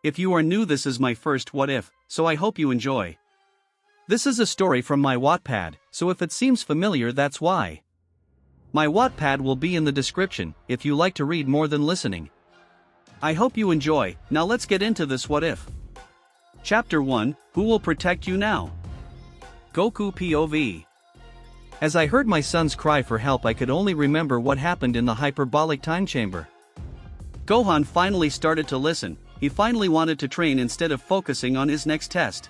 If you are new, this is my first what if, so I hope you enjoy. This is a story from my Wattpad, so if it seems familiar, that's why. My Wattpad will be in the description if you like to read more than listening. I hope you enjoy. Now let's get into this what if. Chapter 1, Who will protect you now? Goku POV. As I heard my son's cry for help, I could only remember what happened in the hyperbolic time chamber. Gohan finally started to listen. He finally wanted to train instead of focusing on his next test.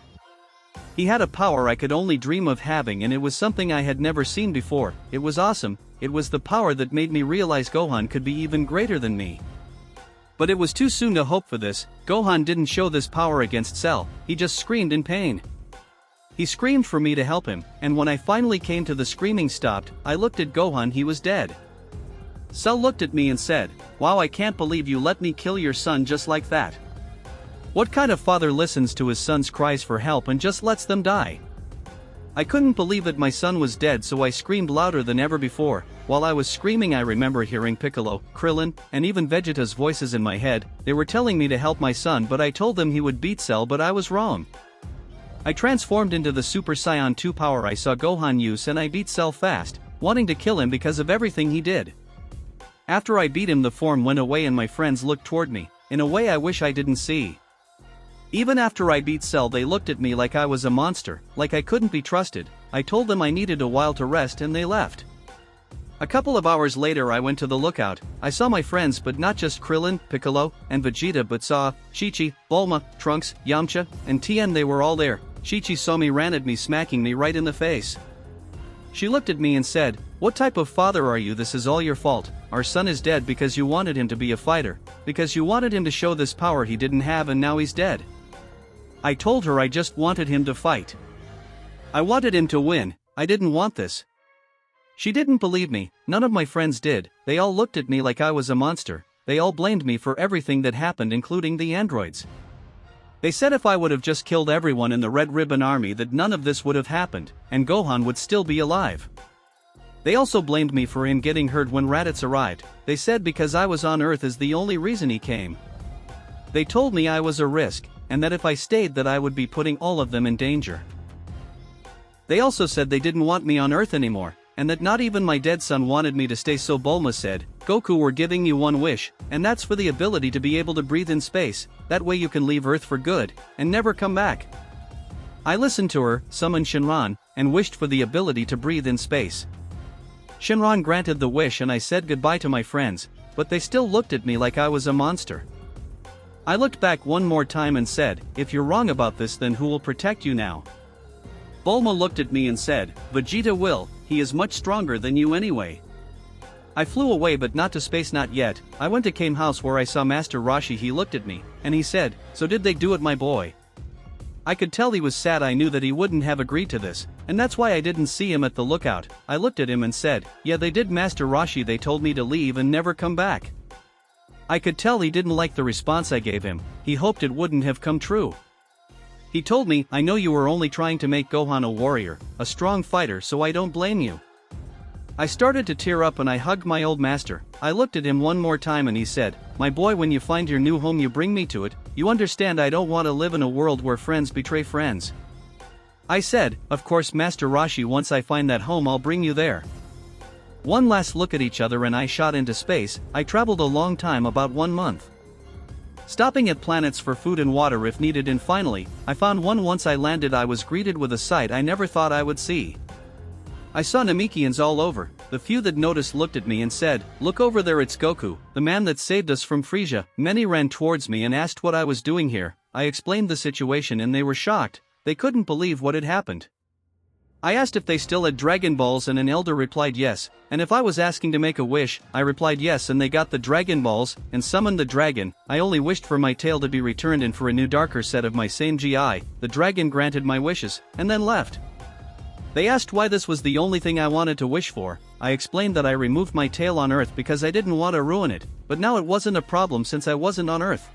He had a power I could only dream of having, and it was something I had never seen before. It was awesome. It was the power that made me realize Gohan could be even greater than me. But it was too soon to hope for this. Gohan didn't show this power against Cell, he just screamed in pain. He screamed for me to help him, and when I finally came to the screaming stopped, I looked at Gohan, he was dead. Cell looked at me and said, "Wow, I can't believe you let me kill your son just like that. What kind of father listens to his son's cries for help and just lets them die?" I couldn't believe that my son was dead, so I screamed louder than ever before. While I was screaming, I remember hearing Piccolo, Krillin, and even Vegeta's voices in my head. They were telling me to help my son, but I told them he would beat Cell, but I was wrong. I transformed into the Super Saiyan 2 power I saw Gohan use, and I beat Cell fast, wanting to kill him because of everything he did. After I beat him, the form went away and my friends looked toward me, in a way I wish I didn't see. Even after I beat Cell, they looked at me like I was a monster, like I couldn't be trusted. I told them I needed a while to rest and they left. A couple of hours later I went to the lookout. I saw my friends, but not just Krillin, Piccolo, and Vegeta, but saw Chi-Chi, Bulma, Trunks, Yamcha, and Tien. They were all there. Chi-Chi saw me, ran at me, smacking me right in the face. She looked at me and said, "What type of father are you? This is all your fault. Our son is dead because you wanted him to be a fighter, because you wanted him to show this power he didn't have, and now he's dead." I told her I just wanted him to fight. I wanted him to win. I didn't want this. She didn't believe me. None of my friends did. They all looked at me like I was a monster. They all blamed me for everything that happened, including the androids. They said if I would have just killed everyone in the Red Ribbon Army, that none of this would have happened, and Gohan would still be alive. They also blamed me for him getting hurt when Raditz arrived. They said because I was on Earth is the only reason he came. They told me I was a risk, and that if I stayed that I would be putting all of them in danger. They also said they didn't want me on Earth anymore, and that not even my dead son wanted me to stay, so Bulma said, "Goku, we're giving you one wish, and that's for the ability to be able to breathe in space. That way you can leave Earth for good, and never come back." I listened to her, summoned Shenron, and wished for the ability to breathe in space. Shenron granted the wish and I said goodbye to my friends, but they still looked at me like I was a monster. I looked back one more time and said, "If you're wrong about this, then who will protect you now?" Bulma looked at me and said, "Vegeta will, he is much stronger than you anyway." I flew away, but not to space, not yet. I went to Kame house where I saw Master Roshi. He looked at me, and he said, "So did they do it, my boy?" I could tell he was sad. I knew that he wouldn't have agreed to this, and that's why I didn't see him at the lookout. I looked at him and said, "Yeah, they did, Master Roshi. They told me to leave and never come back." I could tell he didn't like the response I gave him. He hoped it wouldn't have come true. He told me, "I know you were only trying to make Gohan a warrior, a strong fighter, so I don't blame you." I started to tear up and I hugged my old master. I looked at him one more time and he said, "My boy, when you find your new home, you bring me to it. You understand, I don't want to live in a world where friends betray friends." I said, "Of course, Master Roshi, once I find that home, I'll bring you there." One last look at each other and I shot into space. I traveled a long time, about 1 month. Stopping at planets for food and water if needed, and finally, I found one. Once I landed, I was greeted with a sight I never thought I would see. I saw Namekians all over. The few that noticed looked at me and said, "Look over there, it's Goku, the man that saved us from Frieza." Many ran towards me and asked what I was doing here. I explained the situation and they were shocked. They couldn't believe what had happened. I asked if they still had Dragon Balls and an elder replied yes, and if I was asking to make a wish, I replied yes, and they got the Dragon Balls and summoned the dragon. I only wished for my tail to be returned and for a new darker set of my same GI. The dragon granted my wishes, and then left. They asked why this was the only thing I wanted to wish for. I explained that I removed my tail on Earth because I didn't want to ruin it, but now it wasn't a problem since I wasn't on Earth.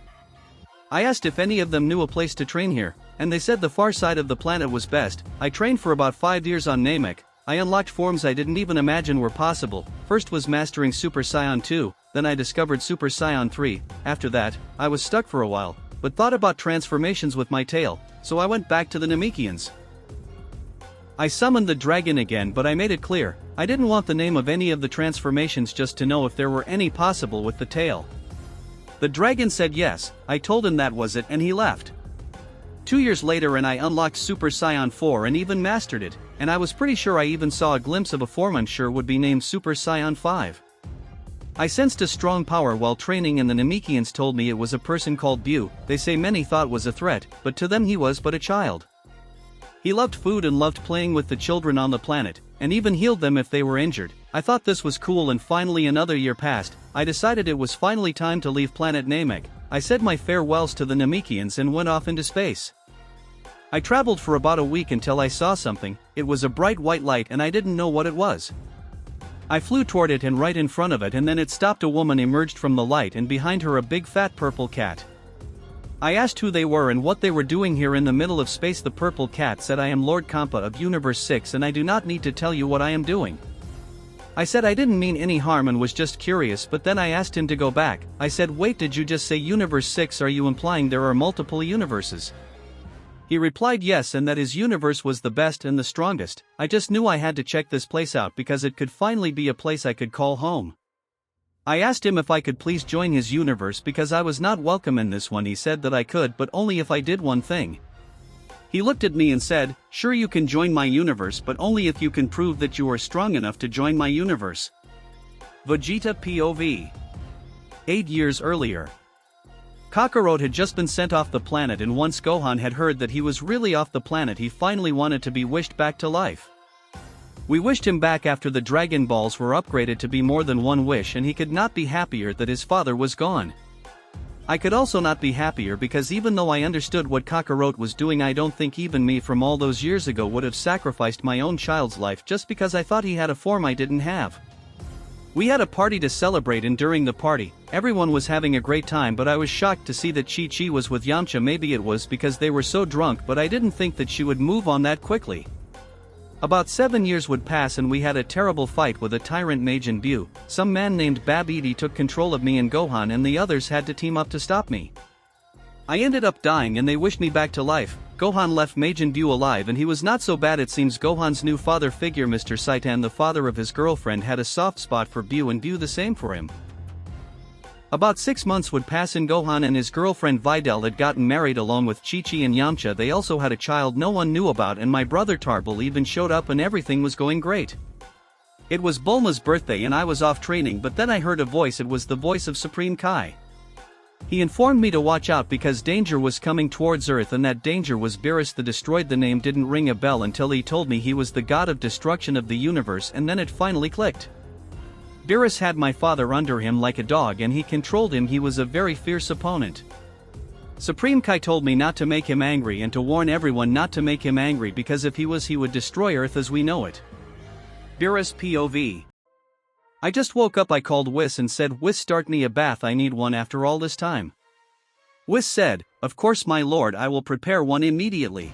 I asked if any of them knew a place to train here, and they said the far side of the planet was best. I trained for about 5 years on Namek. I unlocked forms I didn't even imagine were possible. First was mastering Super Saiyan 2, then I discovered Super Saiyan 3. After that, I was stuck for a while. but thought about transformations with my tail, so I went back to the Namekians. I summoned the dragon again, but I made it clear, I didn't want the name of any of the transformations, just to know if there were any possible with the tail. The dragon said yes. I told him that was it and he left. 2 years later and I unlocked Super Saiyan 4 and even mastered it, and I was pretty sure I even saw a glimpse of a form I'm sure would be named Super Saiyan 5. I sensed a strong power while training and the Namekians told me it was a person called Bu. They say many thought was a threat, but to them he was but a child. He loved food and loved playing with the children on the planet, and even healed them if they were injured. I thought this was cool, and finally another year passed. I decided it was finally time to leave planet Namek. I said my farewells to the Namekians and went off into space. I traveled for about a week until I saw something. It was a bright white light and I didn't know what it was. I flew toward it and right in front of it, and then it stopped. A woman emerged from the light and behind her a big fat purple cat. I asked who they were and what they were doing here in the middle of space. The purple cat said, I am Lord Kampa of Universe 6 and I do not need to tell you what I am doing. I said I didn't mean any harm and was just curious, but then I asked him to go back. I said, wait, did you just say Universe 6? Are you implying there are multiple universes? He replied yes, and that his universe was the best and the strongest. I just knew I had to check this place out because it could finally be a place I could call home. I asked him if I could please join his universe because I was not welcome in this one. He said that I could, but only if I did one thing. He looked at me and said, sure, you can join my universe, but only if you can prove that you are strong enough to join my universe. Vegeta POV. 8 years earlier. Kakarot had just been sent off the planet, and once Gohan had heard that he was really off the planet, he finally wanted to be wished back to life. We wished him back after the Dragon Balls were upgraded to be more than one wish, and he could not be happier that his father was gone. I could also not be happier because even though I understood what Kakarot was doing, I don't think even me from all those years ago would have sacrificed my own child's life just because I thought he had a form I didn't have. We had a party to celebrate, and during the party, everyone was having a great time, but I was shocked to see that Chi-Chi was with Yamcha. Maybe it was because they were so drunk, but I didn't think that she would move on that quickly. About 7 years would pass and we had a terrible fight with a tyrant Majin Buu. Some man named Babidi took control of me and Gohan, and the others had to team up to stop me. I ended up dying and they wished me back to life. Gohan left Majin Buu alive, and he was not so bad. It seems Gohan's new father figure, Mr. Saitan, the father of his girlfriend, had a soft spot for Buu and Buu the same for him. About 6 months would pass and Gohan and his girlfriend Videl had gotten married along with Chi-Chi and Yamcha. They also had a child no one knew about, and my brother Tarbal even showed up and everything was going great. It was Bulma's birthday and I was off training, but then I heard a voice. It was the voice of Supreme Kai. He informed me to watch out because danger was coming towards Earth, and that danger was Beerus the Destroyed. The name didn't ring a bell until he told me he was the god of destruction of the universe, and then it finally clicked. Beerus had my father under him like a dog and he controlled him. He was a very fierce opponent. Supreme Kai told me not to make him angry and to warn everyone not to make him angry because if he would destroy Earth as we know it. Beerus POV. I just woke up. I called Whis and said, Whis, start me a bath, I need one after all this time. Whis said, of course my lord, I will prepare one immediately.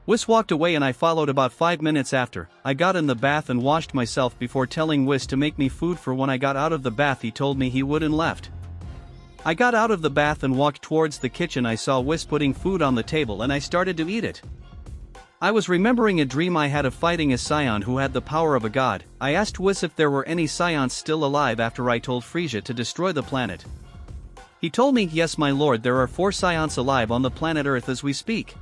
Whis walked away and I followed. About 5 minutes after, I got in the bath and washed myself before telling Whis to make me food for when I got out of the bath. He told me he would and left. I got out of the bath and walked towards the kitchen. I saw Whis putting food on the table and I started to eat it. I was remembering a dream I had of fighting a Saiyan who had the power of a god. I asked Whis if there were any Saiyans still alive after I told Frieza to destroy the planet. He told me, yes my lord, there are 4 Saiyans alive on the planet Earth as we speak.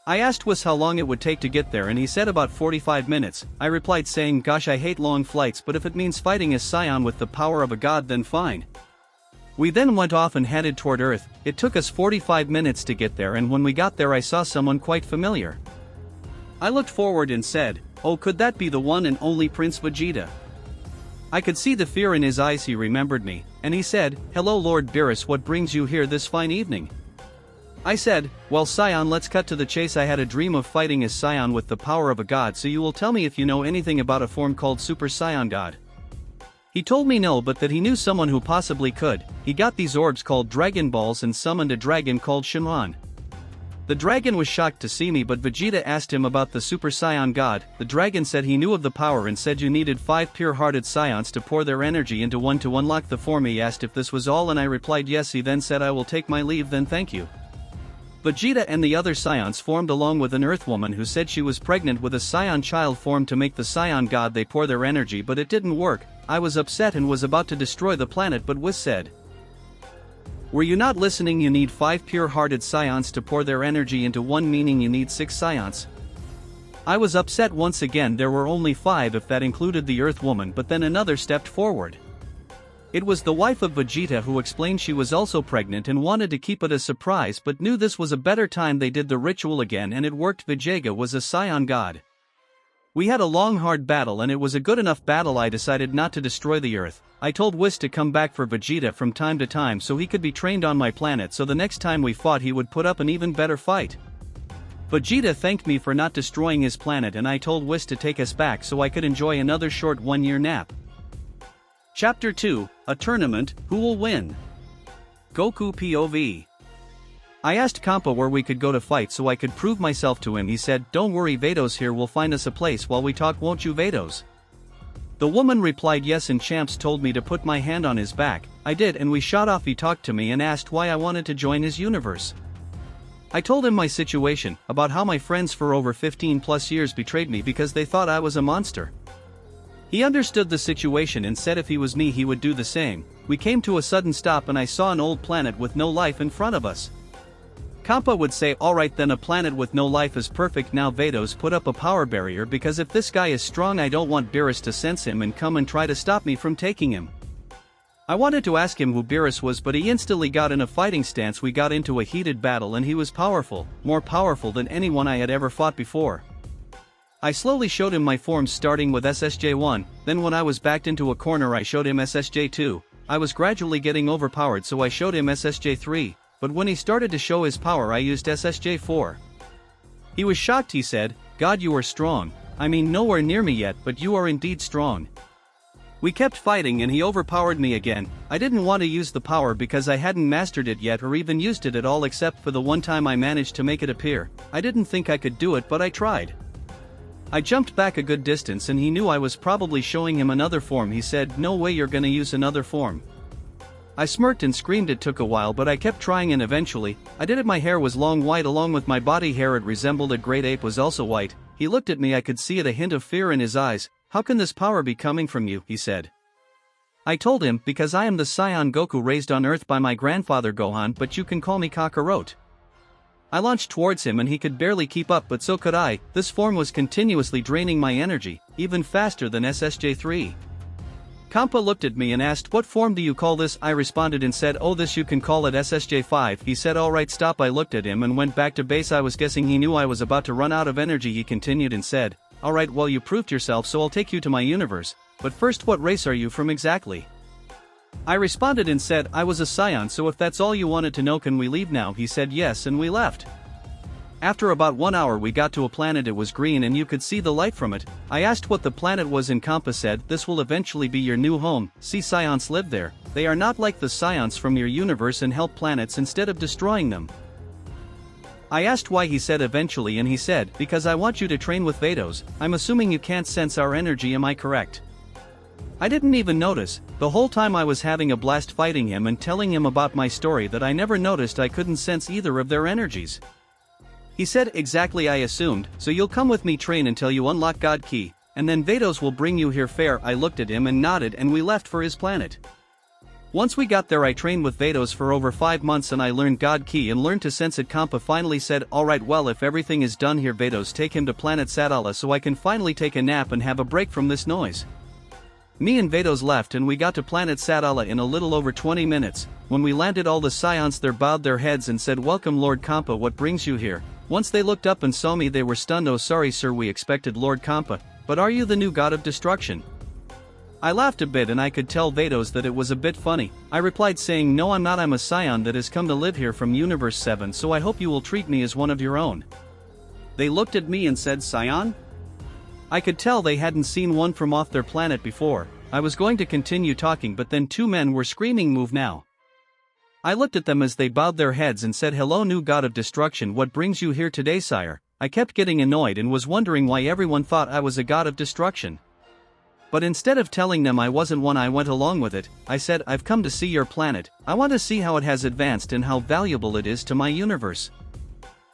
I asked Whis how long it would take to get there and he said about 45 minutes. I replied saying, gosh, I hate long flights, but if it means fighting a Saiyan with the power of a god then fine. We then went off and headed toward Earth. It took us 45 minutes to get there, and when we got there I saw someone quite familiar. I looked forward and said, oh, could that be the one and only Prince Vegeta? I could see the fear in his eyes. He remembered me, and he said, hello Lord Beerus, what brings you here this fine evening? I said, well Saiyan, let's cut to the chase. I had a dream of fighting a Saiyan with the power of a god, so you will tell me if you know anything about a form called Super Saiyan God. He told me no, but that he knew someone who possibly could. He got these orbs called Dragon Balls and summoned a dragon called Shenron. The dragon was shocked to see me, but Vegeta asked him about the Super Saiyan God. The dragon said he knew of the power and said you needed 5 pure-hearted Saiyans to pour their energy into one to unlock the form. He asked if this was all and I replied yes. He then said I will take my leave then, thank you. Vegeta and the other Saiyans formed along with an Earth woman who said she was pregnant with a Saiyan child formed to make the Saiyan God. They pour their energy but it didn't work. I was upset and was about to destroy the planet, but Whis said, "Were you not listening? You need 5 pure-hearted Saiyans to pour their energy into one, meaning you need 6 Saiyans." I was upset once again. There were only 5 if that included the Earth woman, but then another stepped forward. It was the wife of Vegeta who explained she was also pregnant and wanted to keep it a surprise but knew this was a better time. They did the ritual again and it worked. Vegeta was a Saiyan God. We had a long hard battle and it was a good enough battle. I decided not to destroy the Earth. I told Whis to come back for Vegeta from time to time so he could be trained on my planet, so the next time we fought he would put up an even better fight. Vegeta thanked me for not destroying his planet and I told Whis to take us back so I could enjoy another short 1-year nap. Chapter 2, A Tournament, Who Will Win? Goku POV. I asked Kampa where we could go to fight so I could prove myself to him. He said, "Don't worry, Vados here will find us a place while we talk, won't you, Vados?" The woman replied yes, and Champs told me to put my hand on his back. I did and we shot off. He talked to me and asked why I wanted to join his universe. I told him my situation, about how my friends for over 15 plus years betrayed me because they thought I was a monster. He understood the situation and said if he was me he would do the same. We came to a sudden stop and I saw an old planet with no life in front of us. Kampa would say, "Alright then, a planet with no life is perfect." Now Vados put up a power barrier because if this guy is strong I don't want Beerus to sense him and come and try to stop me from taking him. I wanted to ask him who Beerus was but he instantly got in a fighting stance. We got into a heated battle and he was powerful, more powerful than anyone I had ever fought before. I slowly showed him my forms starting with SSJ1, then when I was backed into a corner I showed him SSJ2. I was gradually getting overpowered so I showed him SSJ3, but when he started to show his power I used SSJ4. He was shocked. He said, "God, you are strong. I mean, nowhere near me yet, but you are indeed strong." We kept fighting and he overpowered me again. I didn't want to use the power because I hadn't mastered it yet or even used it at all except for the one time I managed to make it appear. I didn't think I could do it but I tried. I jumped back a good distance and he knew I was probably showing him another form. He said, "No way you're gonna use another form." I smirked and screamed. It took a while but I kept trying and eventually, I did it. My hair was long white along with my body hair. It resembled a great ape, was also white. He looked at me. I could see it, a hint of fear in his eyes. "How can this power be coming from you?" he said. I told him, "Because I am the Saiyan Goku raised on Earth by my grandfather Gohan, but you can call me Kakarot." I launched towards him and he could barely keep up, but so could I. This form was continuously draining my energy, even faster than SSJ3. Kampa looked at me and asked, "What form do you call this?" I responded and said, "Oh, this you can call it SSJ5. He said, "Alright, stop." I looked at him and went back to base. I was guessing he knew I was about to run out of energy. He continued and said, "Alright, well, you proved yourself so I'll take you to my universe. But first, what race are you from exactly?" I responded and said I was a Saiyan, so if that's all you wanted to know, can we leave now? He said yes and we left. After about 1 hour we got to a planet. It was green and you could see the light from it. I asked what the planet was and Kampa said, "This will eventually be your new home. See, Saions live there. They are not like the Saions from your universe and help planets instead of destroying them." I asked why. He said eventually and he said, "Because I want you to train with Vados. I'm assuming you can't sense our energy, am I correct?" I didn't even notice. The whole time I was having a blast fighting him and telling him about my story that I never noticed I couldn't sense either of their energies. He said, "Exactly, I assumed, so you'll come with me, train until you unlock God Key, and then Vados will bring you here, fair?" I looked at him and nodded and we left for his planet. Once we got there I trained with Vados for over 5 months and I learned God Key and learned to sense it. Kampa finally said, "Alright, well, if everything is done here, Vados, take him to planet Sadala so I can finally take a nap and have a break from this noise." Me and Vados left and we got to planet Sadala in a little over 20 minutes. When we landed, all the Scions there bowed their heads and said, "Welcome, Lord Kampa, what brings you here?" Once they looked up and saw me they were stunned. "Oh, sorry sir, we expected Lord Kampa, but are you the new god of destruction?" I laughed a bit and I could tell Vados that it was a bit funny. I replied saying, "No, I'm not. I'm a Scion that has come to live here from Universe 7, so I hope you will treat me as one of your own." They looked at me and said, "Scion?" I could tell they hadn't seen one from off their planet before. I was going to continue talking but then 2 men were screaming, "Move now." I looked at them as they bowed their heads and said, "Hello, new god of destruction, what brings you here today, sire?" I kept getting annoyed and was wondering why everyone thought I was a god of destruction. But instead of telling them I wasn't one, I went along with it. I said, "I've come to see your planet. I want to see how it has advanced and how valuable it is to my universe."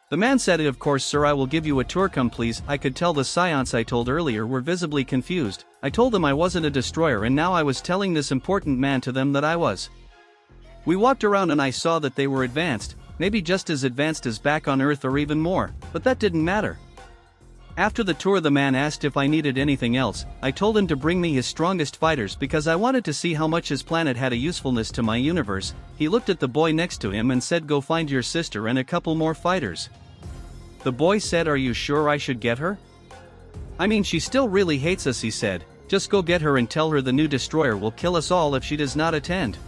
The man said, "Of course, sir, I will give you a tour, come please." I could tell the scions I told earlier were visibly confused. I told them I wasn't a destroyer, and now I was telling this important man to them that I was. We walked around and I saw that they were advanced, maybe just as advanced as back on Earth or even more, but that didn't matter. After the tour, the man asked if I needed anything else. I told him to bring me his strongest fighters because I wanted to see how much his planet had a usefulness to my universe. He looked at the boy next to him and said, "Go find your sister and a couple more fighters." The boy said, "Are you sure I should get her?" "I mean, she still really hates us," he said. "Just go get her and tell her the new destroyer will kill us all if she does not attend."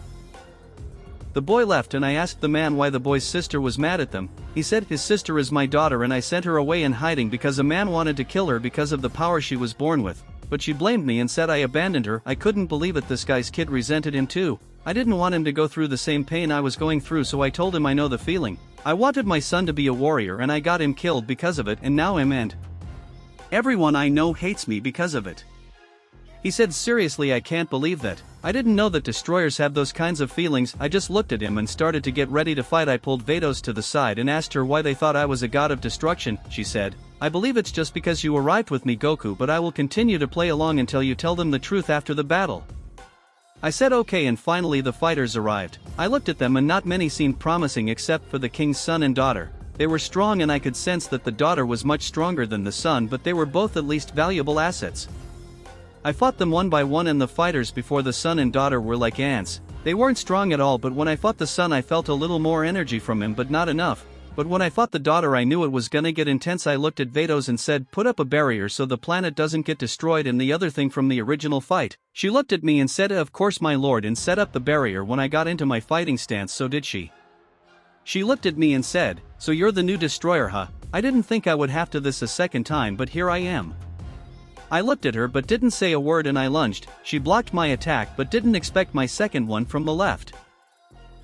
The boy left and I asked the man why the boy's sister was mad at them. He said, "His sister is my daughter and I sent her away in hiding because a man wanted to kill her because of the power she was born with. But she blamed me and said I abandoned her." I couldn't believe it. This guy's kid resented him too. I didn't want him to go through the same pain I was going through, so I told him I know the feeling. I wanted my son to be a warrior and I got him killed because of it, and now everyone I know hates me because of it. He said, "Seriously, I can't believe that. I didn't know that destroyers have those kinds of feelings." I just looked at him and started to get ready to fight. I pulled Vados to the side and asked her why they thought I was a god of destruction. She said, "I believe it's just because you arrived with me, Goku, but I will continue to play along until you tell them the truth after the battle." I said okay, and finally the fighters arrived. I looked at them and not many seemed promising except for the king's son and daughter. They were strong and I could sense that the daughter was much stronger than the son, but they were both at least valuable assets. I fought them one by one, and the fighters before the son and daughter were like ants. They weren't strong at all, but when I fought the son I felt a little more energy from him, but not enough. But when I fought the daughter I knew it was gonna get intense. I looked at Vados and said, "Put up a barrier so the planet doesn't get destroyed." And the other thing from the original fight. She looked at me and said, "Of course, my lord," and set up the barrier. When I got into my fighting stance, so did she. She looked at me and said, "So you're the new destroyer, huh?" I didn't think I would have to this a second time, but here I am. I looked at her but didn't say a word and I lunged. She blocked my attack but didn't expect my second one from the left.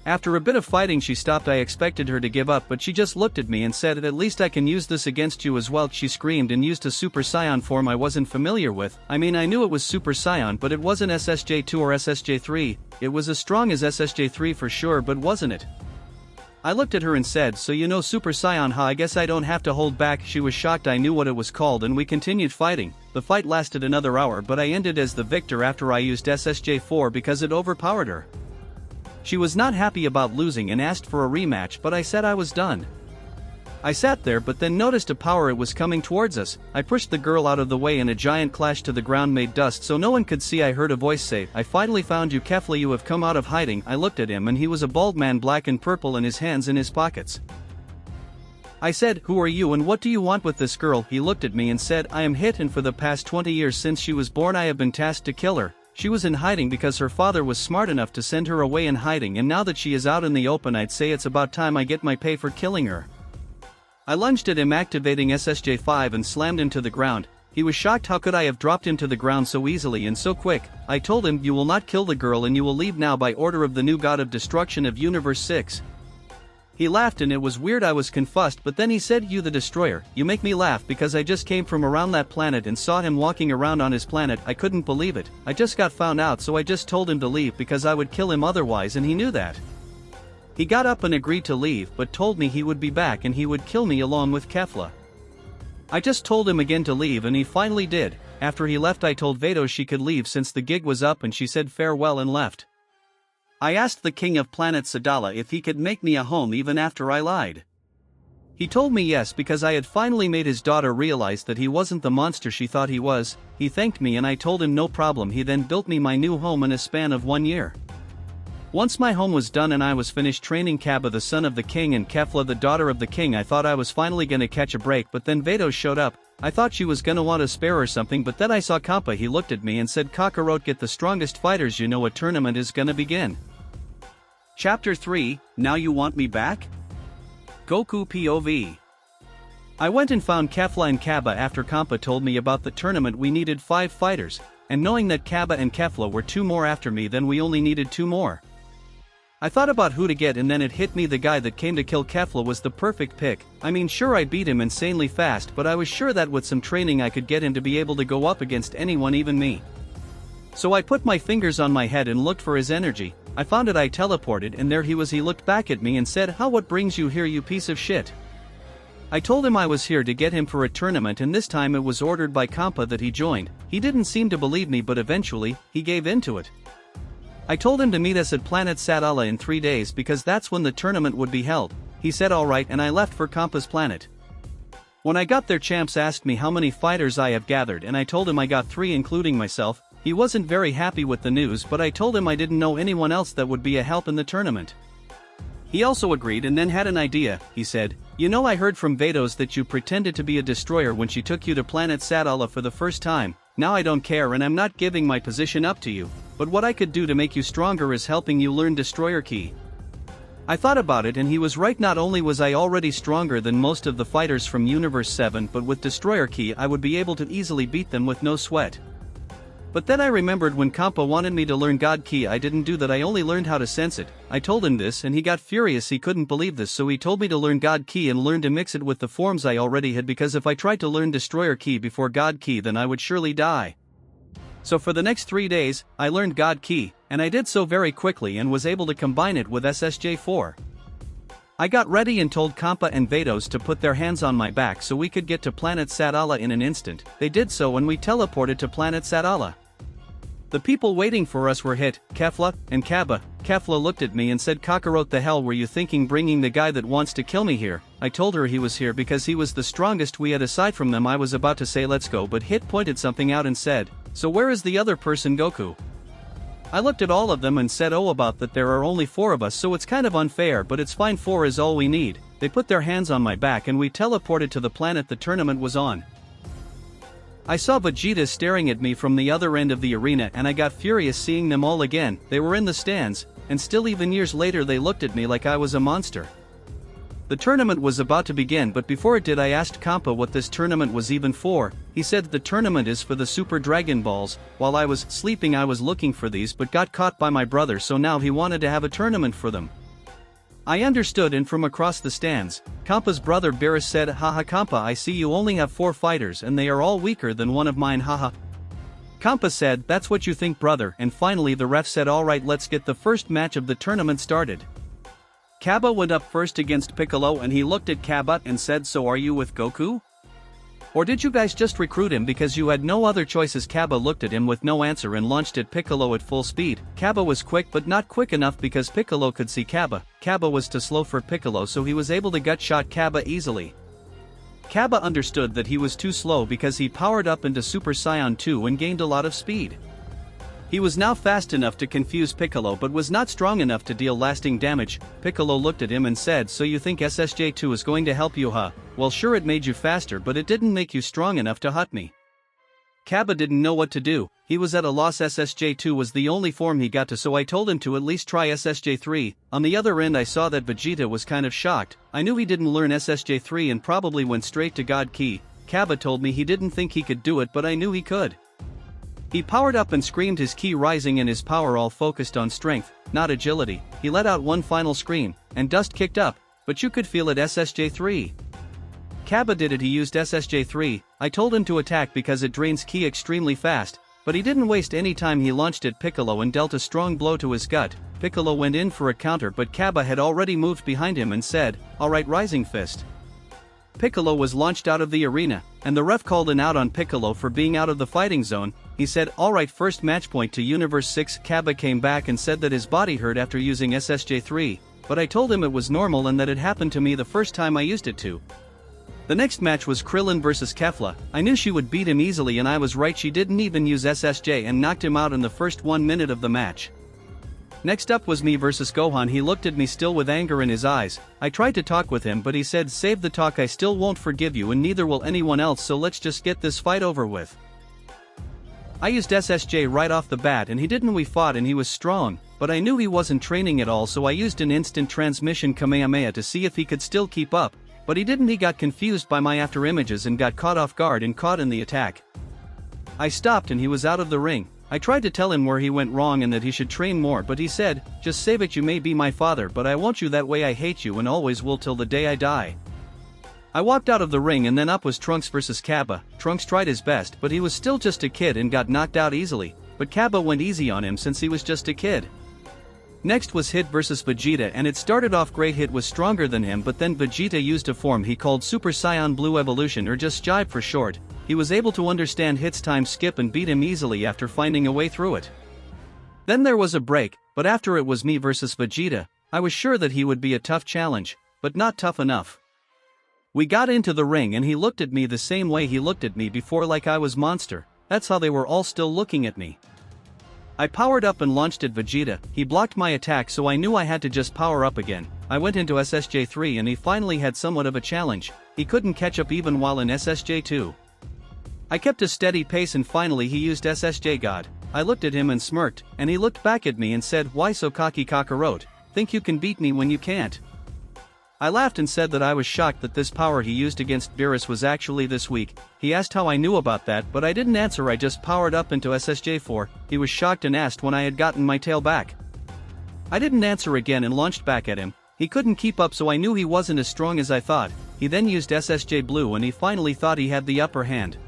After a bit of fighting she stopped. I expected her to give up, but she just looked at me and said, "At least I can use this against you as well." She screamed and used a Super Saiyan form I wasn't familiar with. I mean, I knew it was Super Saiyan, but it wasn't SSJ2 or SSJ3. It was as strong as SSJ3 for sure, but wasn't it? I looked at her and said, "So you know Super Saiyan, huh? I guess I don't have to hold back." She was shocked I knew what it was called, and we continued fighting. The fight lasted another hour, but I ended as the victor after I used SSJ4 because it overpowered her. She was not happy about losing and asked for a rematch, but I said I was done. I sat there but then noticed a power. It was coming towards us. I pushed the girl out of the way and a giant clash to the ground made dust so no one could see. I heard a voice say, "I finally found you, Kefla, you have come out of hiding." I looked at him and he was a bald man, black and purple, and his hands in his pockets. I said, "Who are you and what do you want with this girl?" He looked at me and said, "I am Hit, and for the past 20 years since she was born I have been tasked to kill her. She was in hiding because her father was smart enough to send her away in hiding, and now that she is out in the open I'd say it's about time I get my pay for killing her." I lunged at him, activating SSJ5, and slammed him to the ground. He was shocked. How could I have dropped him to the ground so easily and so quick? I told him, "You will not kill the girl and you will leave now by order of the new god of destruction of Universe 6. He laughed and it was weird. I was confused, but then he said, "You the destroyer, you make me laugh because I just came from around that planet and saw him walking around on his planet." I couldn't believe it. I just got found out, so I just told him to leave because I would kill him otherwise, and he knew that. He got up and agreed to leave but told me he would be back and he would kill me along with Kefla. I just told him again to leave and he finally did. After he left I told Vados she could leave since the gig was up, and she said farewell and left. I asked the king of planet Sadala if he could make me a home even after I lied. He told me yes because I had finally made his daughter realize that he wasn't the monster she thought he was. He thanked me and I told him no problem. He then built me my new home in a span of 1 year. Once my home was done and I was finished training Kaba, the son of the king, and Kefla, the daughter of the king, I thought I was finally gonna catch a break, but then Vados showed up. I thought she was gonna want to spare or something, but then I saw Kampa. He looked at me and said, "Kakarot, get the strongest fighters, you know a tournament is gonna begin." Chapter 3, Now You Want Me Back? Goku POV. I went and found Kefla and Kaba after Kampa told me about the tournament. We needed 5 fighters, and knowing that Kaba and Kefla were 2 more after me, then we only needed 2 more. I thought about who to get and then it hit me, the guy that came to kill Kefla was the perfect pick. I mean, sure, I beat him insanely fast, but I was sure that with some training I could get him to be able to go up against anyone, even me. So I put my fingers on my head and looked for his energy. I found it, I teleported, and there he was. He looked back at me and said, "How, what brings you here, you piece of shit?" I told him I was here to get him for a tournament, and this time it was ordered by Kampa that he joined. He didn't seem to believe me, but eventually, he gave in to it. I told him to meet us at Planet Sadala in 3 days because that's when the tournament would be held. He said alright, and I left for Kampa's planet. When I got there, Champs asked me how many fighters I have gathered, and I told him I got 3 including myself. He wasn't very happy with the news, but I told him I didn't know anyone else that would be a help in the tournament. He also agreed and then had an idea. He said, "You know, I heard from Vados that you pretended to be a destroyer when she took you to Planet Sadala for the first time. Now I don't care, and I'm not giving my position up to you, but what I could do to make you stronger is helping you learn Destroyer Key." I thought about it and he was right. Not only was I already stronger than most of the fighters from Universe 7, but with Destroyer Key I would be able to easily beat them with no sweat. But then I remembered when Kampa wanted me to learn God Key, I didn't do that, I only learned how to sense it. I told him this and he got furious, he couldn't believe this, so he told me to learn God Key and learn to mix it with the forms I already had, because if I tried to learn Destroyer Key before God Key then I would surely die. So for the next 3 days, I learned God Key, and I did so very quickly and was able to combine it with SSJ4. I got ready and told Kampa and Vados to put their hands on my back so we could get to Planet Sadala in an instant. They did so and we teleported to Planet Sadala. The people waiting for us were Hit, Kefla, and Kaba. Kefla looked at me and said, "Kakarot, the hell were you thinking bringing the guy that wants to kill me here?" I told her he was here because he was the strongest we had aside from them. I was about to say let's go, but Hit pointed something out and said, "So where is the other person, Goku?" I looked at all of them and said, "Oh, about that, there are only 4 of us, so it's kind of unfair, but it's fine, 4 is all we need." They put their hands on my back and we teleported to the planet the tournament was on. I saw Vegeta staring at me from the other end of the arena and I got furious seeing them all again. They were in the stands, and still even years later they looked at me like I was a monster. The tournament was about to begin, but before it did I asked Kampa what this tournament was even for. He said the tournament is for the Super Dragon Balls. While I was sleeping I was looking for these but got caught by my brother, so now he wanted to have a tournament for them. I understood, and from across the stands, Kampa's brother Beerus said, "Haha Kampa, I see you only have 4 fighters and they are all weaker than one of mine, haha." Kampa said, "That's what you think, brother," and finally the ref said, "Alright, let's get the first match of the tournament started." Kaba went up first against Piccolo and he looked at Kaba and said, "So are you with Goku? Or did you guys just recruit him because you had no other choices?" Kaba looked at him with no answer and launched at Piccolo at full speed. Kaba was quick but not quick enough because Piccolo could see Kaba. Kaba was too slow for Piccolo, so he was able to gut-shot Kaba easily. Kaba understood that he was too slow because he powered up into Super Saiyan 2 and gained a lot of speed. He was now fast enough to confuse Piccolo but was not strong enough to deal lasting damage. Piccolo looked at him and said, "So you think SSJ2 is going to help you, huh? Well, sure, it made you faster, but it didn't make you strong enough to hurt me." Kaba didn't know what to do. He was at a loss. SSJ2 was the only form he got to, so I told him to at least try SSJ3. On the other end I saw that Vegeta was kind of shocked. I knew he didn't learn SSJ3 and probably went straight to God Key. Kaba told me he didn't think he could do it, but I knew he could. He powered up and screamed, his ki rising and his power all focused on strength, not agility. He let out one final scream, and dust kicked up, but you could feel it. SSJ3. Kaba did it. He used SSJ3. I told him to attack because it drains ki extremely fast, but he didn't waste any time. He launched at Piccolo and dealt a strong blow to his gut. Piccolo went in for a counter, but Kaba had already moved behind him and said, "Alright, Rising Fist." Piccolo was launched out of the arena, and the ref called an out on Piccolo for being out of the fighting zone. He said, "Alright, first match point to Universe 6. Kaba came back and said that his body hurt after using SSJ3, but I told him it was normal and that it happened to me the first time I used it too. The next match was Krillin vs Kefla. I knew she would beat him easily and I was right. She didn't even use SSJ and knocked him out in the first 1 minute of the match. Next up was me versus Gohan. He looked at me still with anger in his eyes. I tried to talk with him but he said, "Save the talk, I still won't forgive you and neither will anyone else, so let's just get this fight over with." I used SSJ right off the bat and he didn't. We fought and he was strong, but I knew he wasn't training at all, so I used an instant transmission Kamehameha to see if he could still keep up, but he didn't. He got confused by my after images and got caught off guard and caught in the attack. I stopped and he was out of the ring. I tried to tell him where he went wrong and that he should train more, but he said, "Just save it, you may be my father, but I won't you that way, I hate you and always will till the day I die." I walked out of the ring and then up was Trunks vs Cabba. Trunks tried his best, but he was still just a kid and got knocked out easily, but Cabba went easy on him since he was just a kid. Next was Hit vs Vegeta, and it started off great. Hit was stronger than him, but then Vegeta used a form he called Super Saiyan Blue Evolution, or just Jive for short. He was able to understand Hit's time skip and beat him easily after finding a way through it. Then there was a break, but after it was me versus Vegeta. I was sure that he would be a tough challenge, but not tough enough. We got into the ring and he looked at me the same way he looked at me before, like I was monster. That's how they were all still looking at me. I powered up and launched at Vegeta. He blocked my attack, so I knew I had to just power up again. I went into SSJ3 and he finally had somewhat of a challenge. He couldn't catch up even while in SSJ2. I kept a steady pace and finally he used SSJ God. I looked at him and smirked, and he looked back at me and said, "Why so cocky, cockroach? Think you can beat me when you can't?" I laughed and said that I was shocked that this power he used against Beerus was actually this weak. He asked how I knew about that, but I didn't answer. I just powered up into SSJ4. He was shocked and asked when I had gotten my tail back. I didn't answer again and launched back at him. He couldn't keep up, so I knew he wasn't as strong as I thought. He then used SSJ Blue and he finally thought he had the upper hand.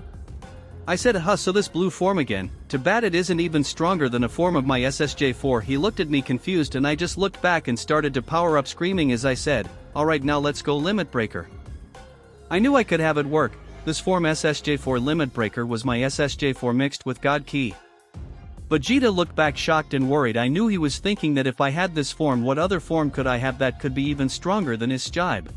I said, "Huh, so this blue form again? Too bad it isn't even stronger than a form of my SSJ4. He looked at me confused and I just looked back and started to power up, screaming as I said, "Alright, now let's go Limit Breaker." I knew I could have it work. This form SSJ4 Limit Breaker was my SSJ4 mixed with God Ki. Vegeta looked back shocked and worried. I knew he was thinking that if I had this form, what other form could I have that could be even stronger than his Jibe?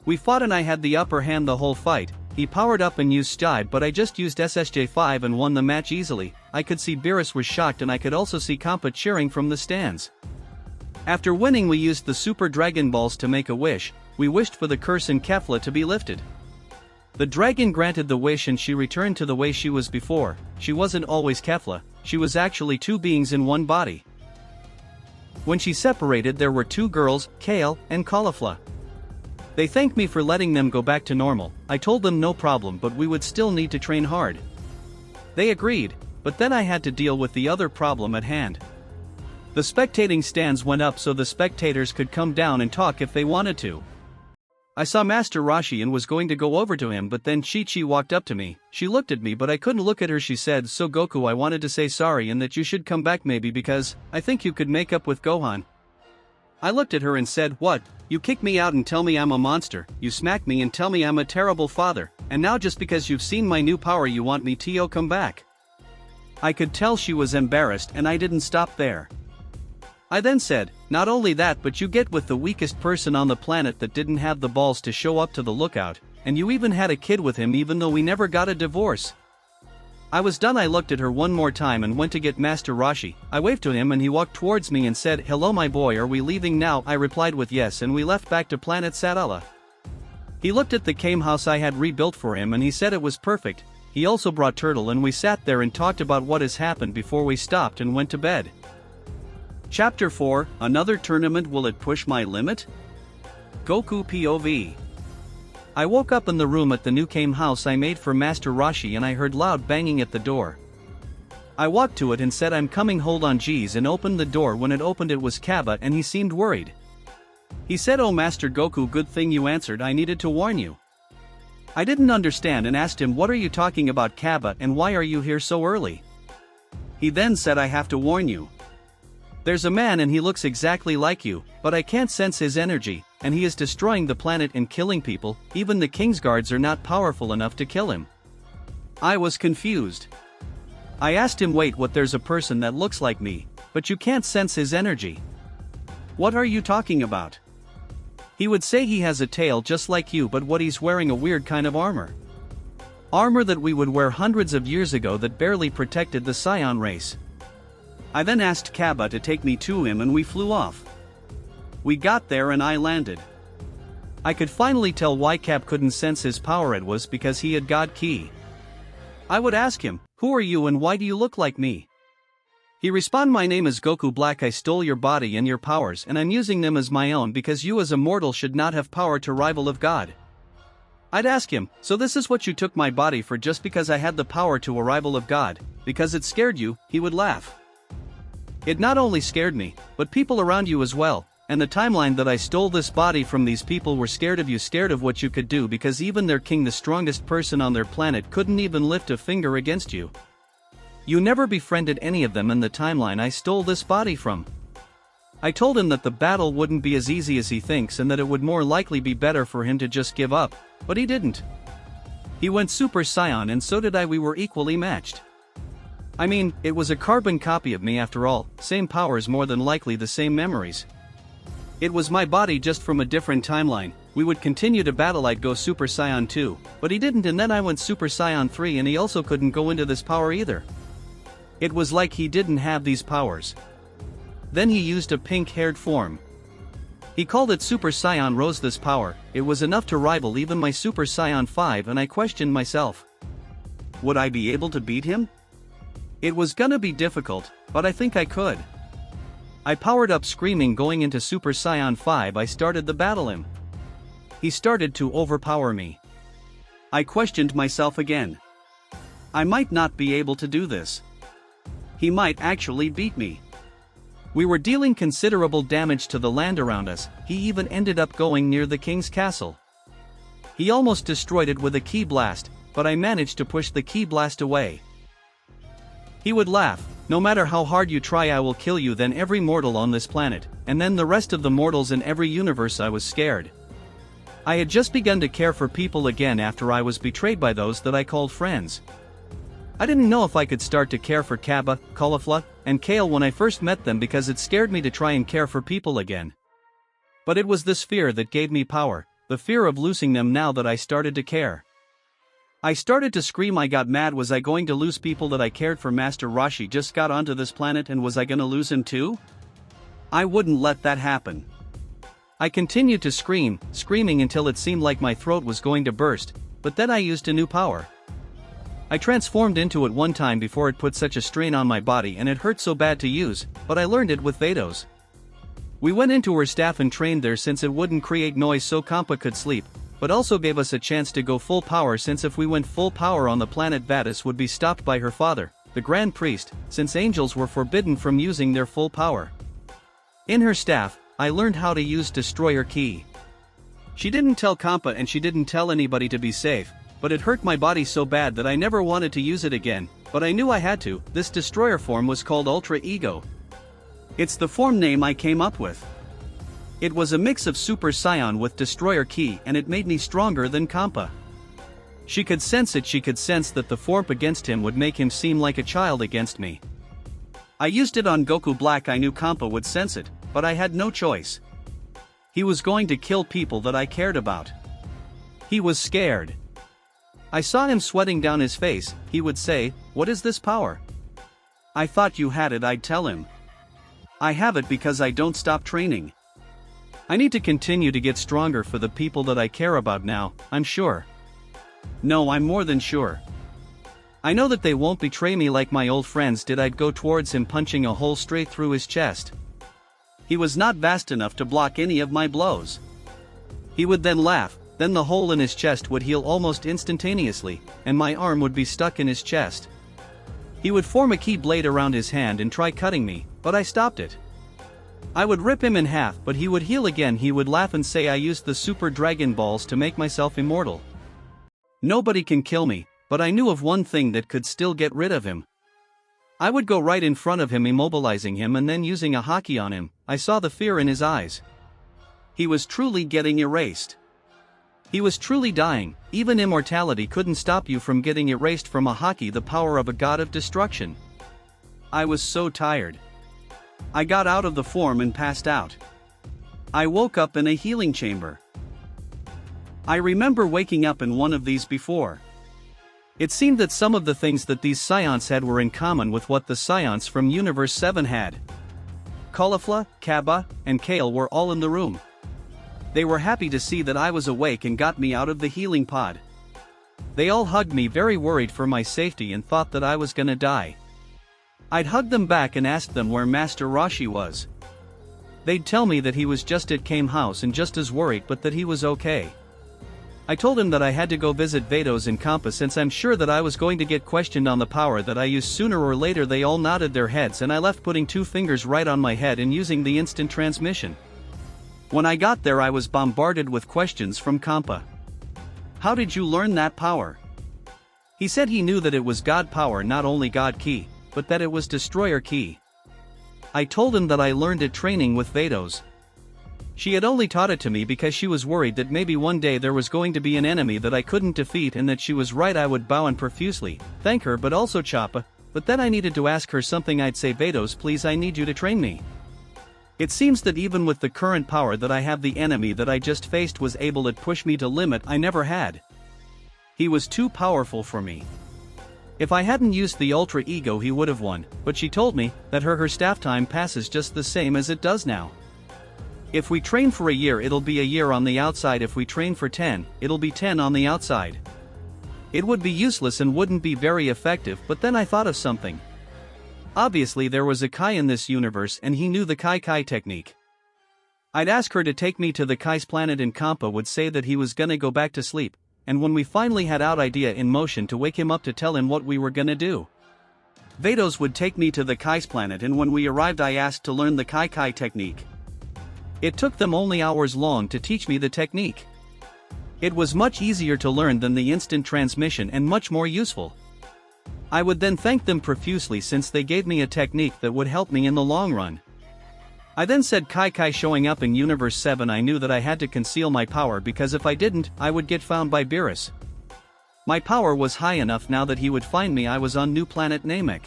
We fought and I had the upper hand the whole fight. He powered up and used Jibe, but I just used SSJ5 and won the match easily. I could see Beerus was shocked and I could also see Kampa cheering from the stands. After winning, we used the Super Dragon Balls to make a wish. We wished for the curse in Kefla to be lifted. The dragon granted the wish and she returned to the way she was before. She wasn't always Kefla, she was actually two beings in one body. When she separated, there were two girls, Kale and Caulifla. They thanked me for letting them go back to normal. I told them no problem, but we would still need to train hard. They agreed, but then I had to deal with the other problem at hand. The spectating stands went up so the spectators could come down and talk if they wanted to. I saw Master Roshi and was going to go over to him, but then Chi-Chi walked up to me. She looked at me, but I couldn't look at her. She said, "So Goku, I wanted to say sorry and that you should come back maybe because I think you could make up with Gohan." I looked at her and said, "What? You kick me out and tell me I'm a monster, you smack me and tell me I'm a terrible father, and now just because you've seen my new power you want me to come back?" I could tell she was embarrassed and I didn't stop there. I then said, "Not only that, but you get with the weakest person on the planet that didn't have the balls to show up to the lookout, and you even had a kid with him even though we never got a divorce." I was done. I looked at her one more time and went to get Master Roshi. I waved to him and he walked towards me and said, "Hello my boy, are we leaving now?" I replied with yes, and we left back to planet Sadala. He looked at the Kame house I had rebuilt for him and he said it was perfect. He also brought Turtle and we sat there and talked about what has happened before we stopped and went to bed. Chapter 4, Another Tournament. Will it push my limit? Goku POV. I woke up in the room at the new Kame house I made for Master Roshi and I heard loud banging at the door. I walked to it and said, "I'm coming, hold on geez," and opened the door. When it opened it was Cabba and he seemed worried. He said, "Oh Master Goku, good thing you answered, I needed to warn you." I didn't understand and asked him, "What are you talking about, Cabba, and why are you here so early?" He then said, "I have to warn you. There's a man and he looks exactly like you, but I can't sense his energy, and he is destroying the planet and killing people. Even the King's guards are not powerful enough to kill him." I was confused. I asked him, "Wait, what? There's a person that looks like me, but you can't sense his energy. What are you talking about?" He would say he has a tail just like you, but what he's wearing a weird kind of armor. Armor that we would wear hundreds of years ago that barely protected the Scion race. I then asked Cabba to take me to him and we flew off. We got there and I landed. I could finally tell why Cap couldn't sense his power. It was because he had God Ki. I would ask him, "Who are you and why do you look like me?" He respond, "My name is Goku Black. I stole your body and your powers and I'm using them as my own because you as a mortal should not have power to rival of God." I'd ask him, so this is what you took my body for just because I had the power to arrival of God, because it scared you, he would laugh. It not only scared me, but people around you as well, and the timeline that I stole this body from, these people were scared of you, scared of what you could do, because even their king, the strongest person on their planet, couldn't even lift a finger against you. You never befriended any of them in the timeline I stole this body from. I told him that the battle wouldn't be as easy as he thinks and that it would more likely be better for him to just give up, but he didn't. He went Super Saiyan and so did I. We were equally matched. I mean, it was a carbon copy of me after all, same powers, more than likely the same memories. It was my body just from a different timeline. We would continue to battle. I'd go Super Saiyan 2, but he didn't, and then I went Super Saiyan 3 and he also couldn't go into this power either. It was like he didn't have these powers. Then he used a pink-haired form. He called it Super Saiyan Rose. This power, it was enough to rival even my Super Saiyan 5, and I questioned myself. Would I be able to beat him? It was gonna be difficult, but I think I could. I powered up screaming. Going into Super Saiyan 5 I started the battle him. He started to overpower me. I questioned myself again. I might not be able to do this. He might actually beat me. We were dealing considerable damage to the land around us. He even ended up going near the king's castle. He almost destroyed it with a ki blast, but I managed to push the ki blast away. He would laugh, no matter how hard you try I will kill you, then every mortal on this planet, and then the rest of the mortals in every universe. I was scared. I had just begun to care for people again after I was betrayed by those that I called friends. I didn't know if I could start to care for Kaba, Caulifla, and Kale when I first met them, because it scared me to try and care for people again. But it was this fear that gave me power, the fear of losing them. Now that I started to care, I started to scream. I got mad. Was I going to lose people that I cared for? Master Roshi just got onto this planet, and was I gonna lose him too? I wouldn't let that happen. I continued to scream, screaming until it seemed like my throat was going to burst, but then I used a new power. I transformed into it one time before it put such a strain on my body, and it hurt so bad to use, but I learned it with Vados. We went into her staff and trained there since it wouldn't create noise so Kampa could sleep, but also gave us a chance to go full power, since if we went full power on the planet, Vados would be stopped by her father, the Grand Priest, since angels were forbidden from using their full power. In her staff, I learned how to use Destroyer Ki. She didn't tell Kampa and she didn't tell anybody to be safe, but it hurt my body so bad that I never wanted to use it again, but I knew I had to. This destroyer form was called Ultra Ego. It's the form name I came up with. It was a mix of Super Saiyan with Destroyer Ki, and it made me stronger than Kampa. She could sense it. She could sense that the form against him would make him seem like a child against me. I used it on Goku Black. I knew Kampa would sense it, but I had no choice. He was going to kill people that I cared about. He was scared. I saw him sweating down his face. He would say, "What is this power?" I thought you had it. I'd tell him, "I have it because I don't stop training. I need to continue to get stronger for the people that I care about now, I'm sure. No, I'm more than sure. I know that they won't betray me like my old friends did." I'd go towards him, punching a hole straight through his chest. He was not vast enough to block any of my blows. He would then laugh, then the hole in his chest would heal almost instantaneously, and my arm would be stuck in his chest. He would form a ki blade around his hand and try cutting me, but I stopped it. I would rip him in half, but he would heal again. He would laugh and say I used the Super Dragon Balls to make myself immortal. Nobody can kill me, but I knew of one thing that could still get rid of him. I would go right in front of him, immobilizing him, and then using a haki on him. I saw the fear in his eyes. He was truly getting erased. He was truly dying. Even immortality couldn't stop you from getting erased from a haki, the power of a god of destruction. I was so tired. I got out of the form and passed out. I woke up in a healing chamber. I remember waking up in one of these before. It seemed that some of the things that these Scions had were in common with what the Scions from Universe 7 had. Caulifla, Kaba, and Kale were all in the room. They were happy to see that I was awake and got me out of the healing pod. They all hugged me, very worried for my safety, and thought that I was gonna die. I'd hug them back and ask them where Master Roshi was. They'd tell me that he was just at Kame House and just as worried, but that he was okay. I told him that I had to go visit Vados in Kampa since I'm sure that I was going to get questioned on the power that I used sooner or later. They all nodded their heads and I left, putting 2 fingers right on my head and using the instant transmission. When I got there I was bombarded with questions from Kampa. How did you learn that power? He said he knew that it was God power, not only God Ki, but that it was Destroyer Ki. I told him that I learned it training with Vados. She had only taught it to me because she was worried that maybe one day there was going to be an enemy that I couldn't defeat, and that she was right. I would bow and profusely thank her, but also Choppa, but then I needed to ask her something. I'd say, Vados, please, I need you to train me. It seems that even with the current power that I have, the enemy that I just faced was able to push me to limit I never had. He was too powerful for me. If I hadn't used the Ultra Ego he would have won, but she told me that her staff time passes just the same as it does now. If we train for a year it'll be a year on the outside, if we train for 10, it'll be 10 on the outside. It would be useless and wouldn't be very effective, but then I thought of something. Obviously there was a Kai in this universe and he knew the Kai technique. I'd ask her to take me to the Kai's planet in Kampa, would say that he was gonna go back to sleep, and when we finally had out idea in motion to wake him up to tell him what we were gonna do. Vados would take me to the Kai's planet, and when we arrived I asked to learn the Kai technique. It took them only hours long to teach me the technique. It was much easier to learn than the instant transmission and much more useful. I would then thank them profusely since they gave me a technique that would help me in the long run. I then said Kai showing up in Universe 7. I knew that I had to conceal my power because if I didn't, I would get found by Beerus. My power was high enough now that he would find me. I was on new planet Namek.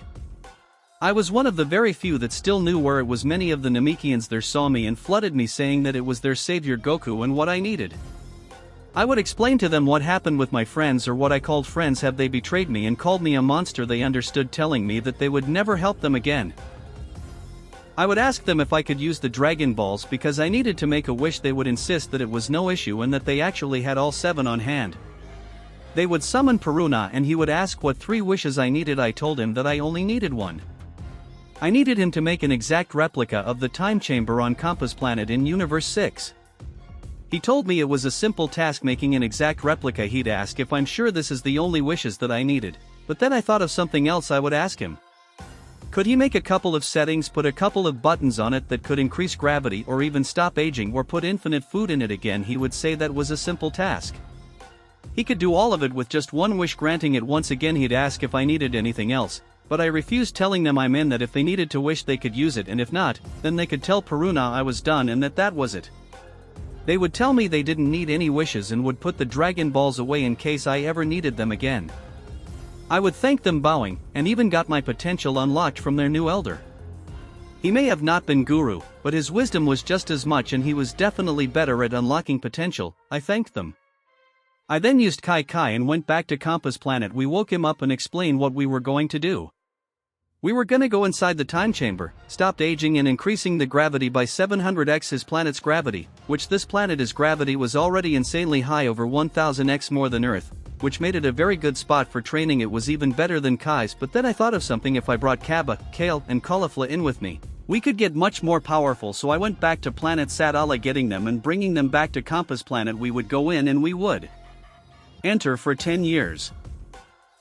I was one of the very few that still knew where it was. Many of the Namekians there saw me and flooded me, saying that it was their savior Goku and what I needed. I would explain to them what happened with my friends, or what I called friends. Have they betrayed me and called me a monster? They understood, telling me that they would never help them again. I would ask them if I could use the Dragon Balls because I needed to make a wish. They would insist that it was no issue and that they actually had all 7 on hand. They would summon Peruna and he would ask what 3 wishes I needed. I told him that I only needed 1. I needed him to make an exact replica of the time chamber on Kampa's planet in Universe 6. He told me it was a simple task making an exact replica. He'd ask if I'm sure this is the only wishes that I needed, but then I thought of something else. I would ask him, could he make a couple of settings, put a couple of buttons on it that could increase gravity or even stop aging, or put infinite food in it again? He would say that was a simple task. He could do all of it with just 1 wish, granting it once again. He'd ask if I needed anything else, but I refused, telling them I'm in, that if they needed to wish they could use it, and if not, then they could tell Peruna I was done and that was it. They would tell me they didn't need any wishes and would put the Dragon Balls away in case I ever needed them again. I would thank them, bowing, and even got my potential unlocked from their new elder. He may have not been guru, but his wisdom was just as much and he was definitely better at unlocking potential. I thanked them. I then used Kai and went back to Kampa's planet. We woke him up and explained what we were going to do. We were gonna go inside the time chamber, stopped aging and increasing the gravity by 700x his planet's gravity, which this planet's gravity was already insanely high, over 1000x more than Earth, which made it a very good spot for training. It was even better than Kai's, but then I thought of something. If I brought Kaba, Kale, and Caulifla in with me, we could get much more powerful. So I went back to planet Sadala, getting them and bringing them back to Kampa's planet. We would go in and we would enter for 10 years.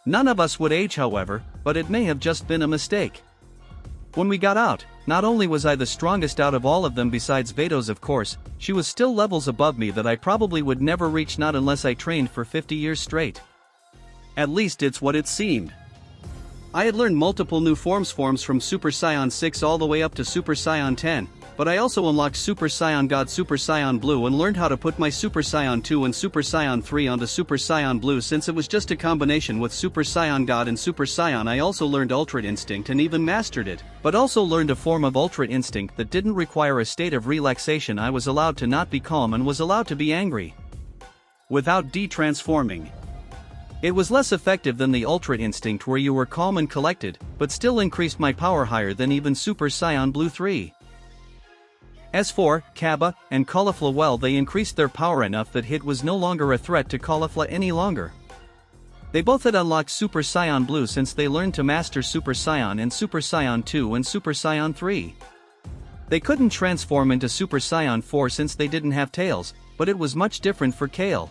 None of us would age, however, but it may have just been a mistake. When we got out, not only was I the strongest out of all of them besides Vados, of course, she was still levels above me that I probably would never reach, not unless I trained for 50 years straight. At least it's what it seemed. I had learned multiple new forms from Super Saiyan 6 all the way up to Super Saiyan 10, but I also unlocked Super Saiyan God, Super Saiyan Blue, and learned how to put my Super Saiyan 2 and Super Saiyan 3 onto Super Saiyan Blue, since it was just a combination with Super Saiyan God and Super Saiyan. I also learned Ultra Instinct and even mastered it, but also learned a form of Ultra Instinct that didn't require a state of relaxation. I was allowed to not be calm and was allowed to be angry without de-transforming. It was less effective than the Ultra Instinct, where you were calm and collected, but still increased my power higher than even Super Saiyan Blue 3. As for Kaba and Caulifla, well, they increased their power enough that Hit was no longer a threat to Caulifla any longer. They both had unlocked Super Saiyan Blue since they learned to master Super Saiyan and Super Saiyan 2 and Super Saiyan 3. They couldn't transform into Super Saiyan 4 since they didn't have tails, but it was much different for Kale.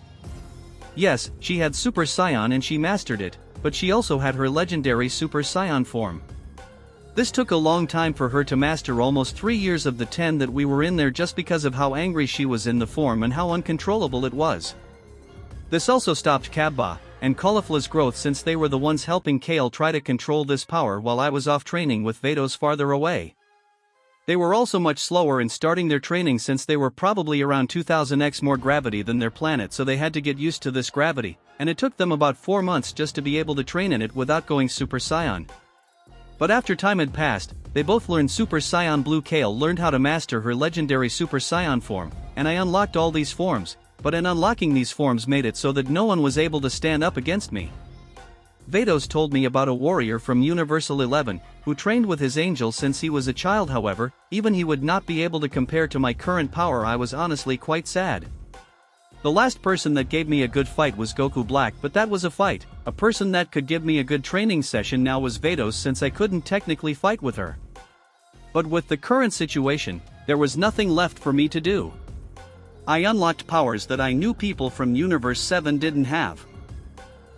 Yes, she had Super Saiyan and she mastered it, but she also had her legendary Super Saiyan form. This took a long time for her to master, almost 3 years of the 10 that we were in there, just because of how angry she was in the form and how uncontrollable it was. This also stopped Cabba and Caulifla's growth, since they were the ones helping Kale try to control this power while I was off training with Vados farther away. They were also much slower in starting their training, since they were probably around 2000x more gravity than their planet, so they had to get used to this gravity, and it took them about 4 months just to be able to train in it without going Super Saiyan. But after time had passed, they both learned Super Saiyan Blue. Kale learned how to master her legendary Super Saiyan form, and I unlocked all these forms, but in unlocking these forms made it so that no one was able to stand up against me. Vados told me about a warrior from Universal 11, who trained with his angel since he was a child. However, even he would not be able to compare to my current power. I was honestly quite sad. The last person that gave me a good fight was Goku Black, but that was a fight. A person that could give me a good training session now was Vados, since I couldn't technically fight with her. But with the current situation, there was nothing left for me to do. I unlocked powers that I knew people from Universe 7 didn't have.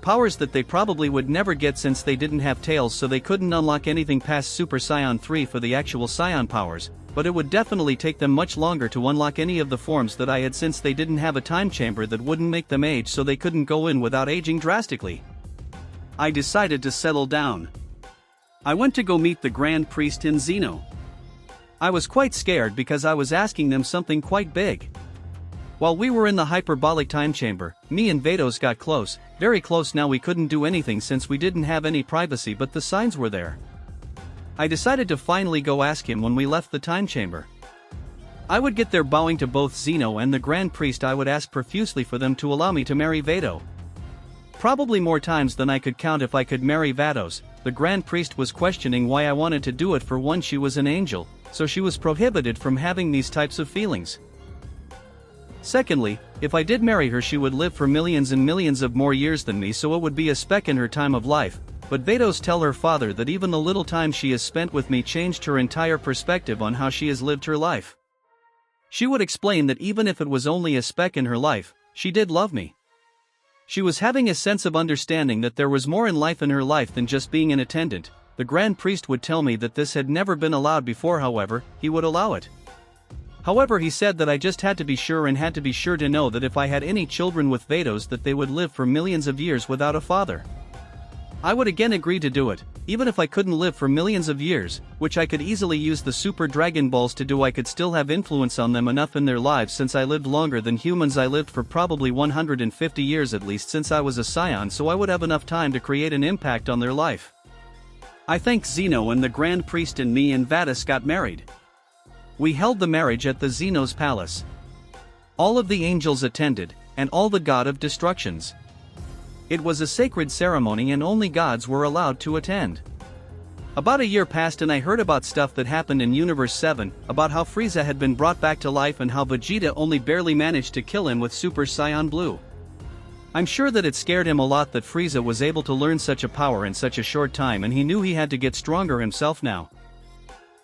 Powers that they probably would never get, since they didn't have tails, so they couldn't unlock anything past Super Saiyan 3 for the actual Saiyan powers, but it would definitely take them much longer to unlock any of the forms that I had, since they didn't have a time chamber that wouldn't make them age, so they couldn't go in without aging drastically. I decided to settle down. I went to go meet the Grand Priest in Xeno. I was quite scared because I was asking them something quite big. While we were in the hyperbolic time chamber, me and Vados got close, very close. Now we couldn't do anything since we didn't have any privacy, but the signs were there. I decided to finally go ask him when we left the time chamber. I would get there bowing to both Xeno and the Grand Priest. I would ask profusely for them to allow me to marry Vado. Probably more times than I could count if I could marry Vados. The Grand Priest was questioning why I wanted to do it. For one, she was an angel, so she was prohibited from having these types of feelings. Secondly, if I did marry her, she would live for millions and millions of more years than me, so it would be a speck in her time of life. But Vados tell her father that even the little time she has spent with me changed her entire perspective on how she has lived her life. She would explain that even if it was only a speck in her life, she did love me. She was having a sense of understanding that there was more in life in her life than just being an attendant. The Grand Priest would tell me that this had never been allowed before, however, he would allow it. However, he said that I just had to be sure, and had to be sure to know that if I had any children with Vados, that they would live for millions of years without a father. I would again agree to do it, even if I couldn't live for millions of years, which I could easily use the Super Dragon Balls to do. I could still have influence on them enough in their lives, since I lived longer than humans. I lived for probably 150 years at least since I was a Scion, so I would have enough time to create an impact on their life. I thank Xeno, and the Grand Priest and me and Vados got married. We held the marriage at the Xeno's palace. All of the angels attended, and all the god of destructions. It was a sacred ceremony and only gods were allowed to attend. About a year passed and I heard about stuff that happened in Universe 7, about how Frieza had been brought back to life and how Vegeta only barely managed to kill him with Super Saiyan Blue. I'm sure that it scared him a lot that Frieza was able to learn such a power in such a short time, and he knew he had to get stronger himself now.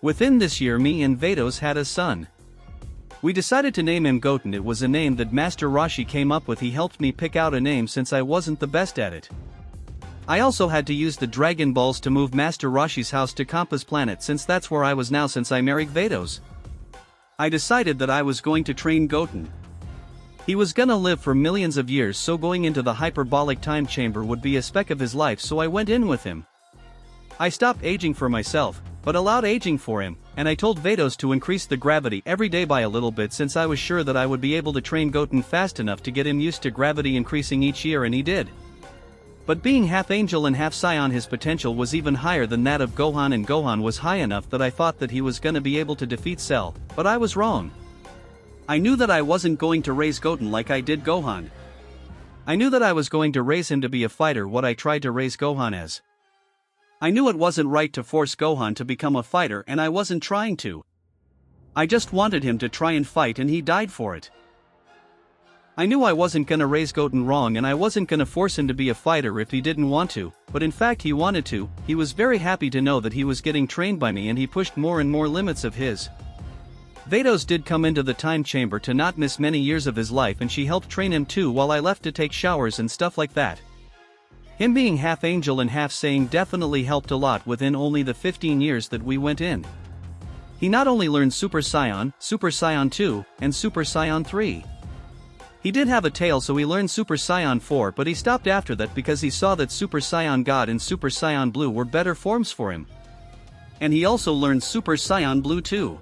Within this year, me and Vados had a son. We decided to name him Goten. It was a name that Master Roshi came up with. He helped me pick out a name since I wasn't the best at it. I also had to use the Dragon Balls to move Master Roshi's house to Kampa's planet, since that's where I was now since I married Vados. I decided that I was going to train Goten. He was gonna live for millions of years, so going into the hyperbolic time chamber would be a speck of his life, so I went in with him. I stopped aging for myself, but allowed aging for him, and I told Vados to increase the gravity every day by a little bit, since I was sure that I would be able to train Goten fast enough to get him used to gravity increasing each year, and he did. But being half angel and half Saiyan, his potential was even higher than that of Gohan, and Gohan was high enough that I thought that he was gonna be able to defeat Cell, but I was wrong. I knew that I wasn't going to raise Goten like I did Gohan. I knew that I was going to raise him to be a fighter, what I tried to raise Gohan as. I knew it wasn't right to force Gohan to become a fighter, and I wasn't trying to. I just wanted him to try and fight, and he died for it. I knew I wasn't gonna raise Goten wrong, and I wasn't gonna force him to be a fighter if he didn't want to, but in fact he wanted to. He was very happy to know that he was getting trained by me, and he pushed more and more limits of his. Vados did come into the time chamber to not miss many years of his life, and she helped train him too while I left to take showers and stuff like that. Him being half angel and half Saiyan definitely helped a lot within only the 15 years that we went in. He not only learned Super Saiyan 2, and Super Saiyan 3. He did have a tail, so he learned Super Saiyan 4, but he stopped after that because he saw that Super Saiyan God and Super Saiyan Blue were better forms for him. And he also learned Super Saiyan Blue too.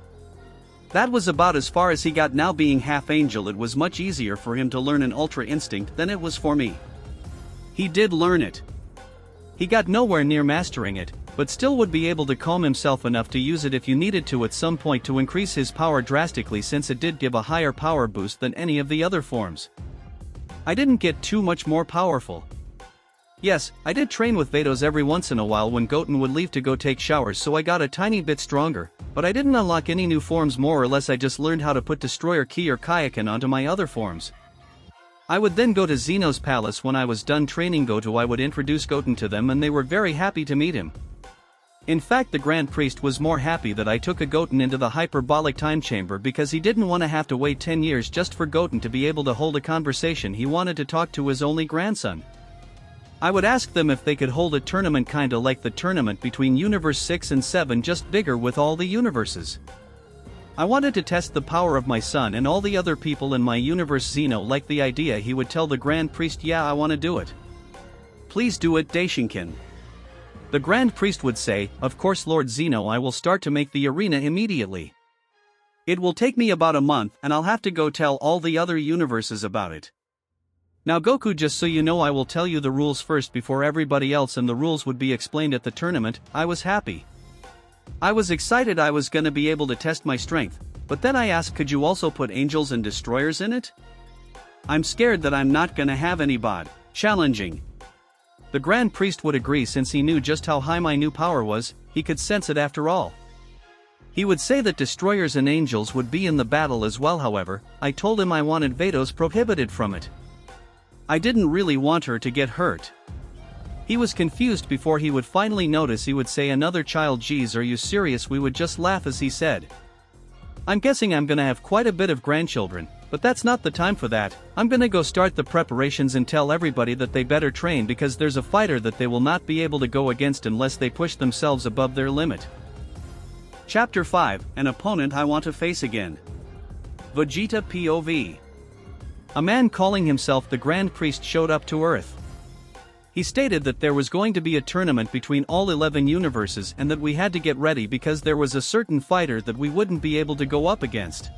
That was about as far as he got. Now being half angel, it was much easier for him to learn an Ultra Instinct than it was for me. He did learn it. He got nowhere near mastering it, but still would be able to calm himself enough to use it if you needed to at some point to increase his power drastically, since it did give a higher power boost than any of the other forms. I didn't get too much more powerful. Yes, I did train with Vados every once in a while when Goten would leave to go take showers, so I got a tiny bit stronger, but I didn't unlock any new forms. More or less I just learned how to put Destroyer Ki or Kaioken onto my other forms. I would then go to Zeno's palace. When I was done training Goku, I would introduce Goten to them and they were very happy to meet him. In fact, the Grand Priest was more happy that I took a Goten into the hyperbolic time chamber because he didn't want to have to wait 10 years just for Goten to be able to hold a conversation. He wanted to talk to his only grandson. I would ask them if they could hold a tournament kinda like the tournament between Universe 6 and 7, just bigger with all the universes. I wanted to test the power of my son and all the other people in my universe. Zeno liked the idea. He would tell the Grand Priest, "Yeah, I want to do it. Please do it, Daishinkin." The Grand Priest would say, "Of course, Lord Zeno, I will start to make the arena immediately. It will take me about a month and I'll have to go tell all the other universes about it. Now Goku, just so you know, I will tell you the rules first before everybody else, and the rules would be explained at the tournament." I was happy. I was excited. I was gonna be able to test my strength, but then I asked, could you also put angels and destroyers in it? I'm scared that I'm not gonna have anybody challenging. The Grand Priest would agree, since he knew just how high my new power was. He could sense it after all. He would say that destroyers and angels would be in the battle as well. However, I told him I wanted Vados prohibited from it. I didn't really want her to get hurt. He was confused before he would finally notice. He would say, "Another child? Geez, are you serious?" We would just laugh as he said, "I'm guessing I'm gonna have quite a bit of grandchildren, but that's not the time for that. I'm gonna go start the preparations and tell everybody that they better train, because there's a fighter that they will not be able to go against unless they push themselves above their limit." Chapter 5, An Opponent I Want to Face Again. Vegeta POV. A man calling himself the Grand Priest showed up to Earth. He stated that there was going to be a tournament between all 11 universes and that we had to get ready because there was a certain fighter that we wouldn't be able to go up against.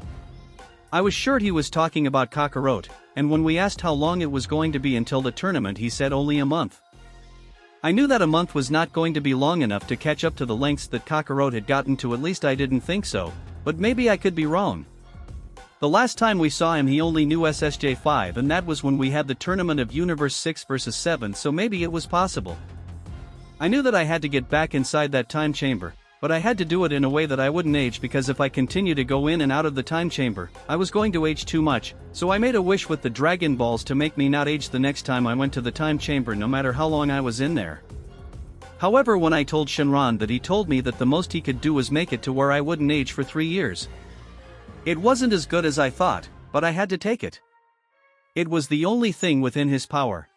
I was sure he was talking about Kakarot, and when we asked how long it was going to be until the tournament, he said only a month. I knew that a month was not going to be long enough to catch up to the lengths that Kakarot had gotten to. At least I didn't think so, but maybe I could be wrong. The last time we saw him he only knew SSJ 5, and that was when we had the tournament of Universe 6 vs 7, so maybe it was possible. I knew that I had to get back inside that time chamber, but I had to do it in a way that I wouldn't age, because if I continue to go in and out of the time chamber, I was going to age too much, so I made a wish with the Dragon Balls to make me not age the next time I went to the time chamber, no matter how long I was in there. However, when I told Shenron that, he told me that the most he could do was make it to where I wouldn't age for 3 years. It wasn't as good as I thought, but I had to take it. It was the only thing within his power.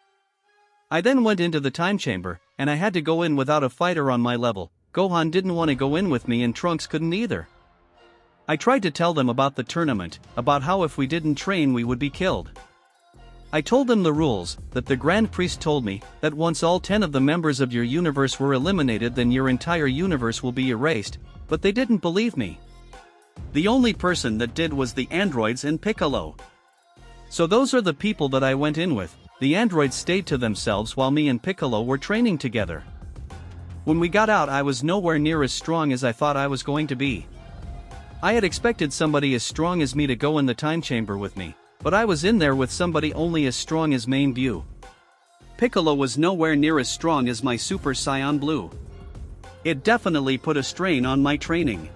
I then went into the time chamber, and I had to go in without a fighter on my level. Gohan didn't want to go in with me and Trunks couldn't either. I tried to tell them about the tournament, about how if we didn't train we would be killed. I told them the rules, that the Grand Priest told me, that once all 10 of the members of your universe were eliminated then your entire universe will be erased, but they didn't believe me. The only person that did was the androids and Piccolo. So those are the people that I went in with. The androids stayed to themselves while me and Piccolo were training together. When we got out I was nowhere near as strong as I thought I was going to be. I had expected somebody as strong as me to go in the time chamber with me, but I was in there with somebody only as strong as Main View. Piccolo was nowhere near as strong as my Super Saiyan Blue. It definitely put a strain on my training.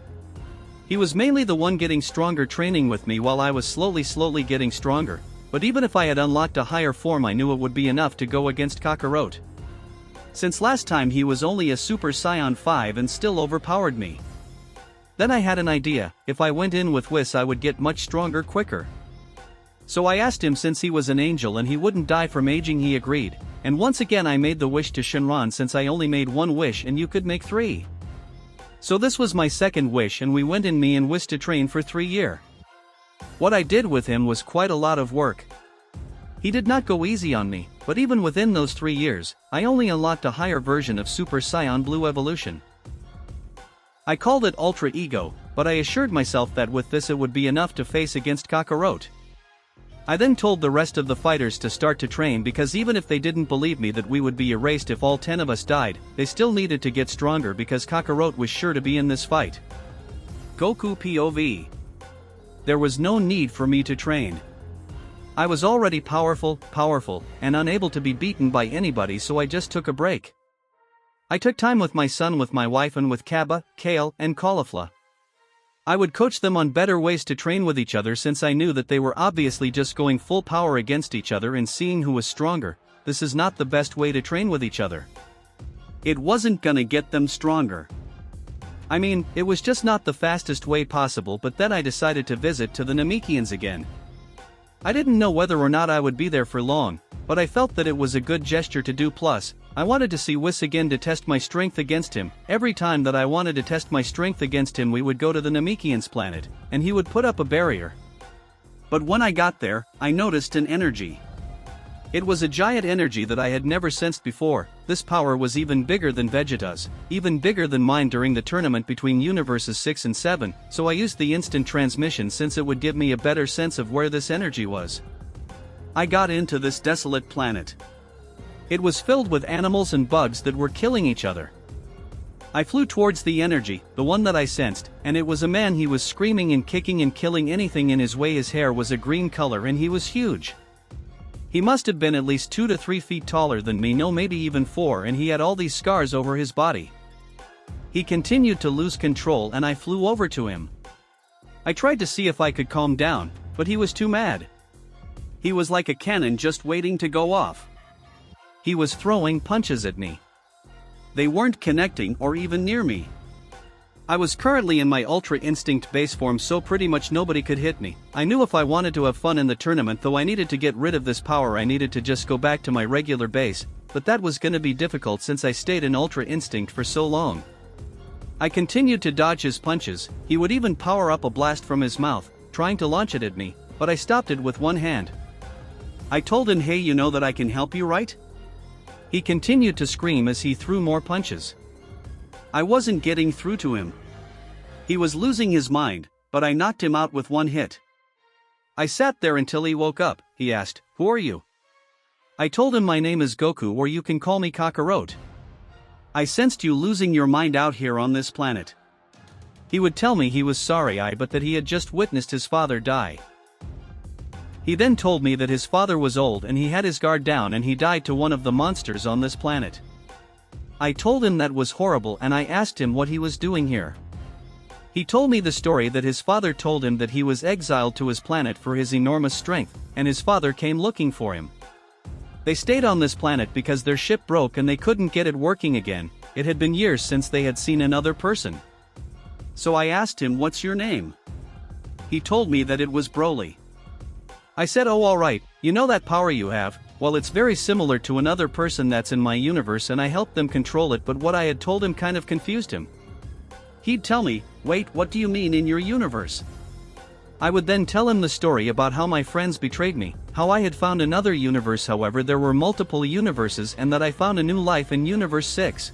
He was mainly the one getting stronger training with me while I was slowly getting stronger, but even if I had unlocked a higher form I knew it would be enough to go against Kakarot. Since last time he was only a Super Saiyan 5 and still overpowered me. Then I had an idea, if I went in with Whis I would get much stronger quicker. So I asked him since he was an angel and he wouldn't die from aging, he agreed, and once again I made the wish to Shinran since I only made one wish and you could make 3. So this was my second wish and we went in me and Whis to train for 3 years. What I did with him was quite a lot of work. He did not go easy on me, but even within those 3 years, I only unlocked a higher version of Super Saiyan Blue Evolution. I called it Ultra Ego, but I assured myself that with this it would be enough to face against Kakarot. I then told the rest of the fighters to start to train because even if they didn't believe me that we would be erased if all 10 of us died, they still needed to get stronger because Kakarot was sure to be in this fight. Goku POV. There was no need for me to train. I was already powerful, and unable to be beaten by anybody, so I just took a break. I took time with my son, with my wife, and with Kaba, Kale, and Caulifla. I would coach them on better ways to train with each other since I knew that they were obviously just going full power against each other and seeing who was stronger. This is not the best way to train with each other. It wasn't gonna get them stronger. I mean, it was just not the fastest way possible, but then I decided to visit to the Namekians again. I didn't know whether or not I would be there for long, but I felt that it was a good gesture to do, plus, I wanted to see Whis again to test my strength against him. Every time that I wanted to test my strength against him we would go to the Namekians planet, and he would put up a barrier. But when I got there, I noticed an energy. It was a giant energy that I had never sensed before. This power was even bigger than Vegeta's, even bigger than mine during the tournament between Universes 6 and 7, so I used the instant transmission since it would give me a better sense of where this energy was. I got into this desolate planet. It was filled with animals and bugs that were killing each other. I flew towards the energy, the one that I sensed, and it was a man. He was screaming and kicking and killing anything in his way. His hair was a green color and he was huge. He must have been at least 2 to 3 feet taller than me, no, maybe even 4, and he had all these scars over his body. He continued to lose control and I flew over to him. I tried to see if I could calm down, but he was too mad. He was like a cannon just waiting to go off. He was throwing punches at me. They weren't connecting or even near me. I was currently in my Ultra Instinct base form, so pretty much nobody could hit me. I knew if I wanted to have fun in the tournament, though I needed to get rid of this power, I needed to just go back to my regular base, but that was gonna be difficult since I stayed in Ultra Instinct for so long. I continued to dodge his punches. He would even power up a blast from his mouth, trying to launch it at me, but I stopped it with one hand. I told him, "Hey, you know that I can help you, right?" He continued to scream as he threw more punches. I wasn't getting through to him. He was losing his mind, but I knocked him out with one hit. I sat there until he woke up. He asked, "Who are you?" I told him my name is Goku, or you can call me Kakarot. I sensed you losing your mind out here on this planet. He would tell me he was sorry, but that he had just witnessed his father die. He then told me that his father was old and he had his guard down and he died to one of the monsters on this planet. I told him that was horrible and I asked him what he was doing here. He told me the story that his father told him, that he was exiled to his planet for his enormous strength, and his father came looking for him. They stayed on this planet because their ship broke and they couldn't get it working again. It had been years since they had seen another person. So I asked him, "What's your name?" He told me that it was Broly. I said, "Oh, alright, you know that power you have? Well, it's very similar to another person that's in my universe and I helped them control it," but what I had told him kind of confused him. He'd tell me, "Wait, what do you mean in your universe?" I would then tell him the story about how my friends betrayed me, how I had found another universe, however there were multiple universes, and that I found a new life in Universe 6.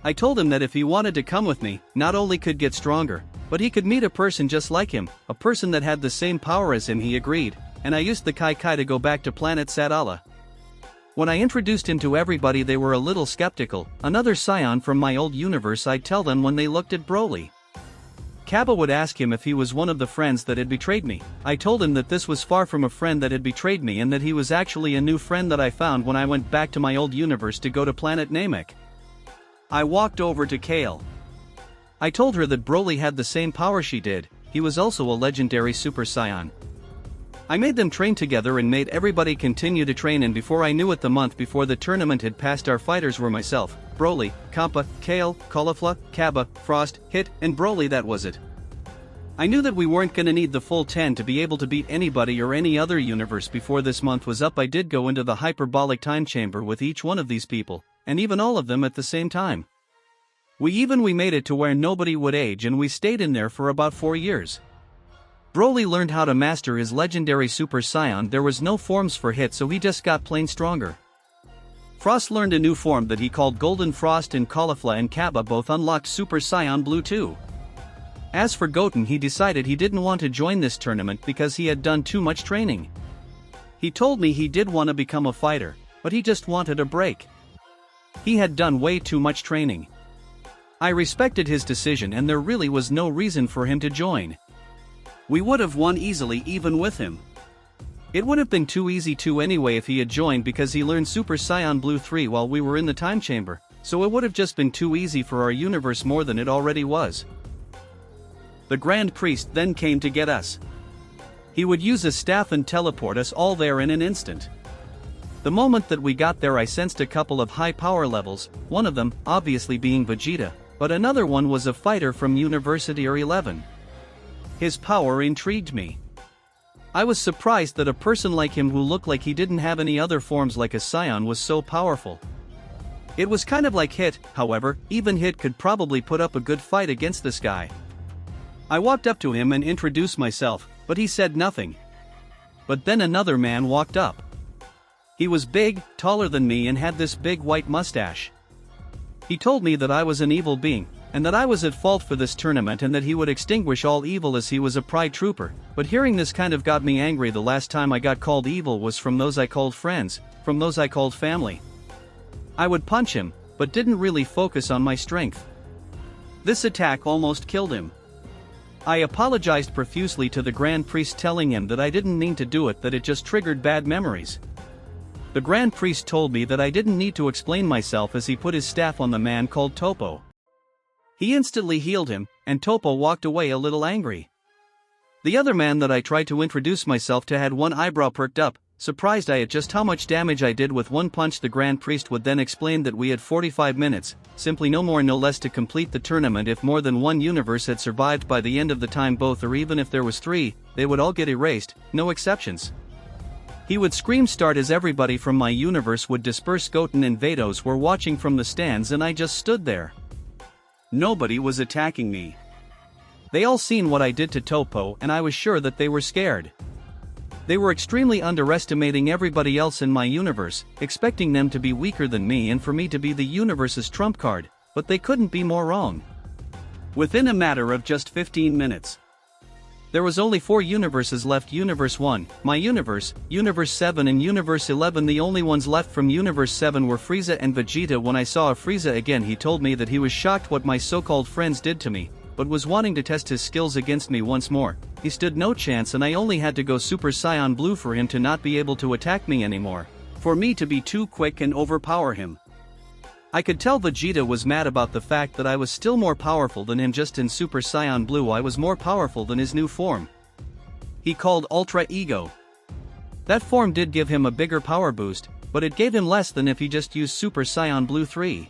I told him that if he wanted to come with me, not only could get stronger, but he could meet a person just like him, a person that had the same power as him. He agreed, and I used the Kai Kai to go back to planet Sadala. When I introduced him to everybody they were a little skeptical. Another scion from my old universe, I'd tell them when they looked at Broly. Kaba would ask him if he was one of the friends that had betrayed me. I told him that this was far from a friend that had betrayed me and that he was actually a new friend that I found when I went back to my old universe to go to planet Namek. I walked over to Kale. I told her that Broly had the same power she did. He was also a legendary Super Saiyan. I made them train together and made everybody continue to train, and before I knew it, the month before the tournament had passed, our fighters were myself, Broly, Kappa, Kale, Caulifla, Cabba, Frost, Hit, and Broly. That was it. I knew that we weren't gonna need the full 10 to be able to beat anybody or any other universe before this month was up. I did go into the hyperbolic time chamber with each one of these people, and even all of them at the same time. We made it to where nobody would age, and we stayed in there for about 4 years. Broly learned how to master his legendary Super Saiyan. There was no forms for Hit, so he just got plain stronger. Frost learned a new form that he called Golden Frost, and Caulifla and Cabba both unlocked Super Saiyan Blue too. As for Goten, he decided he didn't want to join this tournament because he had done too much training. He told me he did want to become a fighter, but he just wanted a break. He had done way too much training. I respected his decision, and there really was no reason for him to join. We would have won easily even with him. It would have been too easy to anyway if he had joined, because he learned Super Saiyan Blue 3 while we were in the time chamber, so it would have just been too easy for our universe more than it already was. The Grand Priest then came to get us. He would use his staff and teleport us all there in an instant. The moment that we got there, I sensed a couple of high power levels, one of them obviously being Vegeta, but another one was a fighter from University 11. His power intrigued me. I was surprised that a person like him, who looked like he didn't have any other forms like a Saiyan, was so powerful. It was kind of like Hit, however. Even Hit could probably put up a good fight against this guy. I walked up to him and introduced myself, but he said nothing. But then another man walked up. He was big, taller than me, and had this big white mustache. He told me that I was an evil being, and that I was at fault for this tournament, and that he would extinguish all evil as he was a Pride Trooper. But hearing this kind of got me angry. The last time I got called evil was from those I called friends, from those I called family. I would punch him, but didn't really focus on my strength. This attack almost killed him. I apologized profusely to the Grand Priest, telling him that I didn't mean to do it, that it just triggered bad memories. The Grand Priest told me that I didn't need to explain myself, as he put his staff on the man called Topo. He instantly healed him, and Topo walked away a little angry. The other man that I tried to introduce myself to had one eyebrow perked up, surprised at just how much damage I did with one punch. The Grand Priest would then explain that we had 45 minutes, simply no more no less, to complete the tournament. If more than one universe had survived by the end of the time, both, or even if there was 3, they would all get erased, no exceptions. He would scream start as everybody from my universe would disperse. Goten and Vados were watching from the stands, and I just stood there. Nobody was attacking me. They all seen what I did to Topo, and I was sure that they were scared. They were extremely underestimating everybody else in my universe, expecting them to be weaker than me and for me to be the universe's trump card, but they couldn't be more wrong. Within a matter of just 15 minutes, there was only 4 universes left: Universe 1, my universe, Universe 7 and Universe 11. The only ones left from Universe 7 were Frieza and Vegeta. When I saw Frieza again, he told me that he was shocked what my so-called friends did to me, but was wanting to test his skills against me once more. He stood no chance, and I only had to go Super Saiyan Blue for him to not be able to attack me anymore, for me to be too quick and overpower him. I could tell Vegeta was mad about the fact that I was still more powerful than him. Just in Super Saiyan Blue, I was more powerful than his new form. He called Ultra Ego. That form did give him a bigger power boost, but it gave him less than if he just used Super Saiyan Blue 3.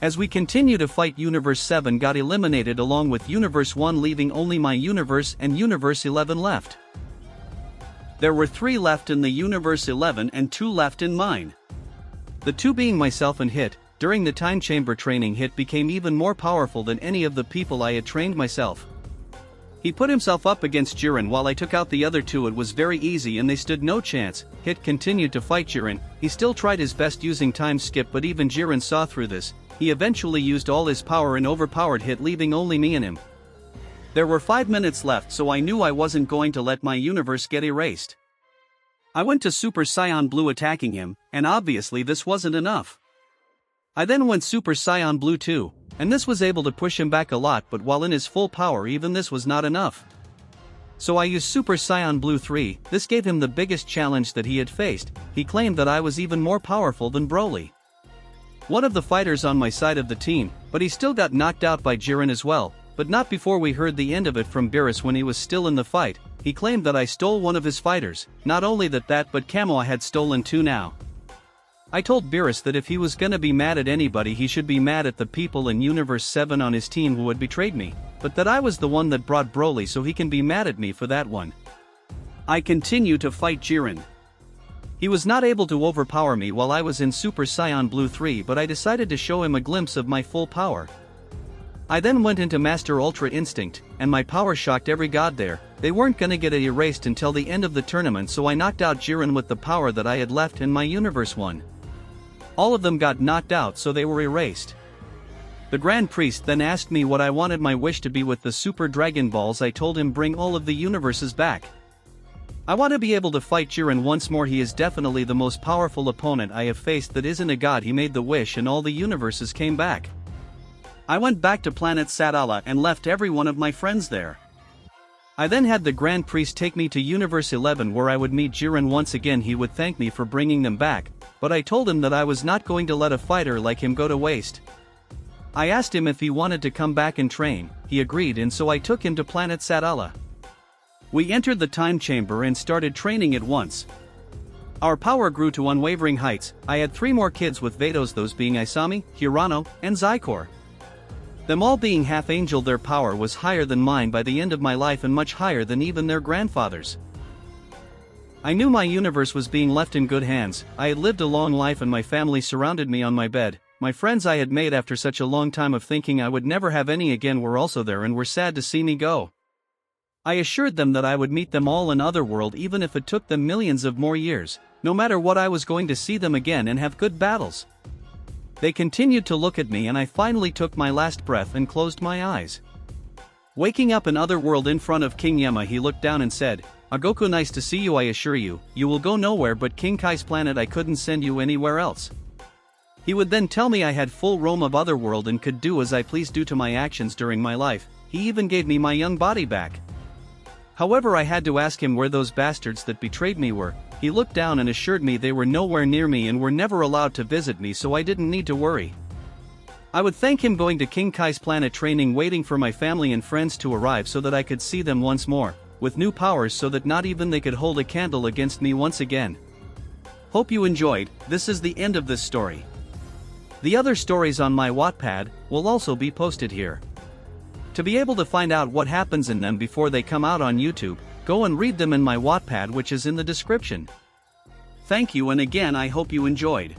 As we continue to fight, Universe 7 got eliminated along with Universe 1, leaving only my universe and Universe 11 left. There were 3 left in the Universe 11 and 2 left in mine. The 2 being myself and Hit. During the time chamber training, Hit became even more powerful than any of the people I had trained myself. He put himself up against Jiren while I took out the other 2. It was very easy and they stood no chance. Hit continued to fight Jiren. He still tried his best using time skip, but even Jiren saw through this. He eventually used all his power and overpowered Hit, leaving only me and him. There were 5 minutes left, so I knew I wasn't going to let my universe get erased. I went to Super Saiyan Blue attacking him, and obviously this wasn't enough. I then went Super Saiyan Blue 2, and this was able to push him back a lot, but while in his full power, even this was not enough. So I used Super Saiyan Blue 3. This gave him the biggest challenge that he had faced. He claimed that I was even more powerful than Broly, one of the fighters on my side of the team, but he still got knocked out by Jiren as well. but not before we heard the end of it from Beerus when he was still in the fight. He claimed that I stole one of his fighters, not only that but Camo had stolen 2 now. I told Beerus that if he was gonna be mad at anybody he should be mad at the people in Universe 7 on his team who had betrayed me, but that I was the one that brought Broly, so he can be mad at me for that one. I continue to fight Jiren. He was not able to overpower me while I was in Super Saiyan Blue 3, but I decided to show him a glimpse of my full power. I then went into Master Ultra Instinct, and my power shocked every god there. They weren't gonna get it erased until the end of the tournament, so I knocked out Jiren with the power that I had left in my Universe 1. All of them got knocked out, so they were erased. The Grand Priest then asked me what I wanted my wish to be with the Super Dragon Balls. I told him bring all of the universes back. I want to be able to fight Jiren once more. He is definitely the most powerful opponent I have faced that isn't a god. He made the wish and all the universes came back. I went back to planet Sadala and left every one of my friends there. I then had the Grand Priest take me to Universe 11 where I would meet Jiren once again. He would thank me for bringing them back, but I told him that I was not going to let a fighter like him go to waste. I asked him if he wanted to come back and train. He agreed, and so I took him to planet Sadala. We entered the time chamber and started training at once. Our power grew to unwavering heights. I had 3 more kids with Vados, those being Isami, Hirano, and Zykor. Them all being half angel, their power was higher than mine by the end of my life and much higher than even their grandfathers. I knew my universe was being left in good hands. I had lived a long life and my family surrounded me on my bed. My friends I had made after such a long time of thinking I would never have any again were also there and were sad to see me go. I assured them that I would meet them all in Otherworld even if it took them millions of more years. No matter what, I was going to see them again and have good battles. They continued to look at me and I finally took my last breath and closed my eyes. Waking up in Otherworld in front of King Yama, he looked down and said, "Goku, nice to see you. I assure you, you will go nowhere but King Kai's planet. I couldn't send you anywhere else." He would then tell me I had full roam of Otherworld and could do as I pleased due to my actions during my life. He even gave me my young body back. However, I had to ask him where those bastards that betrayed me were. He looked down and assured me they were nowhere near me and were never allowed to visit me, so I didn't need to worry. I would thank him going to King Kai's planet training, waiting for my family and friends to arrive so that I could see them once more, with new powers so that not even they could hold a candle against me once again. Hope you enjoyed. This is the end of this story. The other stories on my Wattpad will also be posted here. To be able to find out what happens in them before they come out on YouTube, go and read them in my Wattpad, which is in the description. Thank you, and again I hope you enjoyed.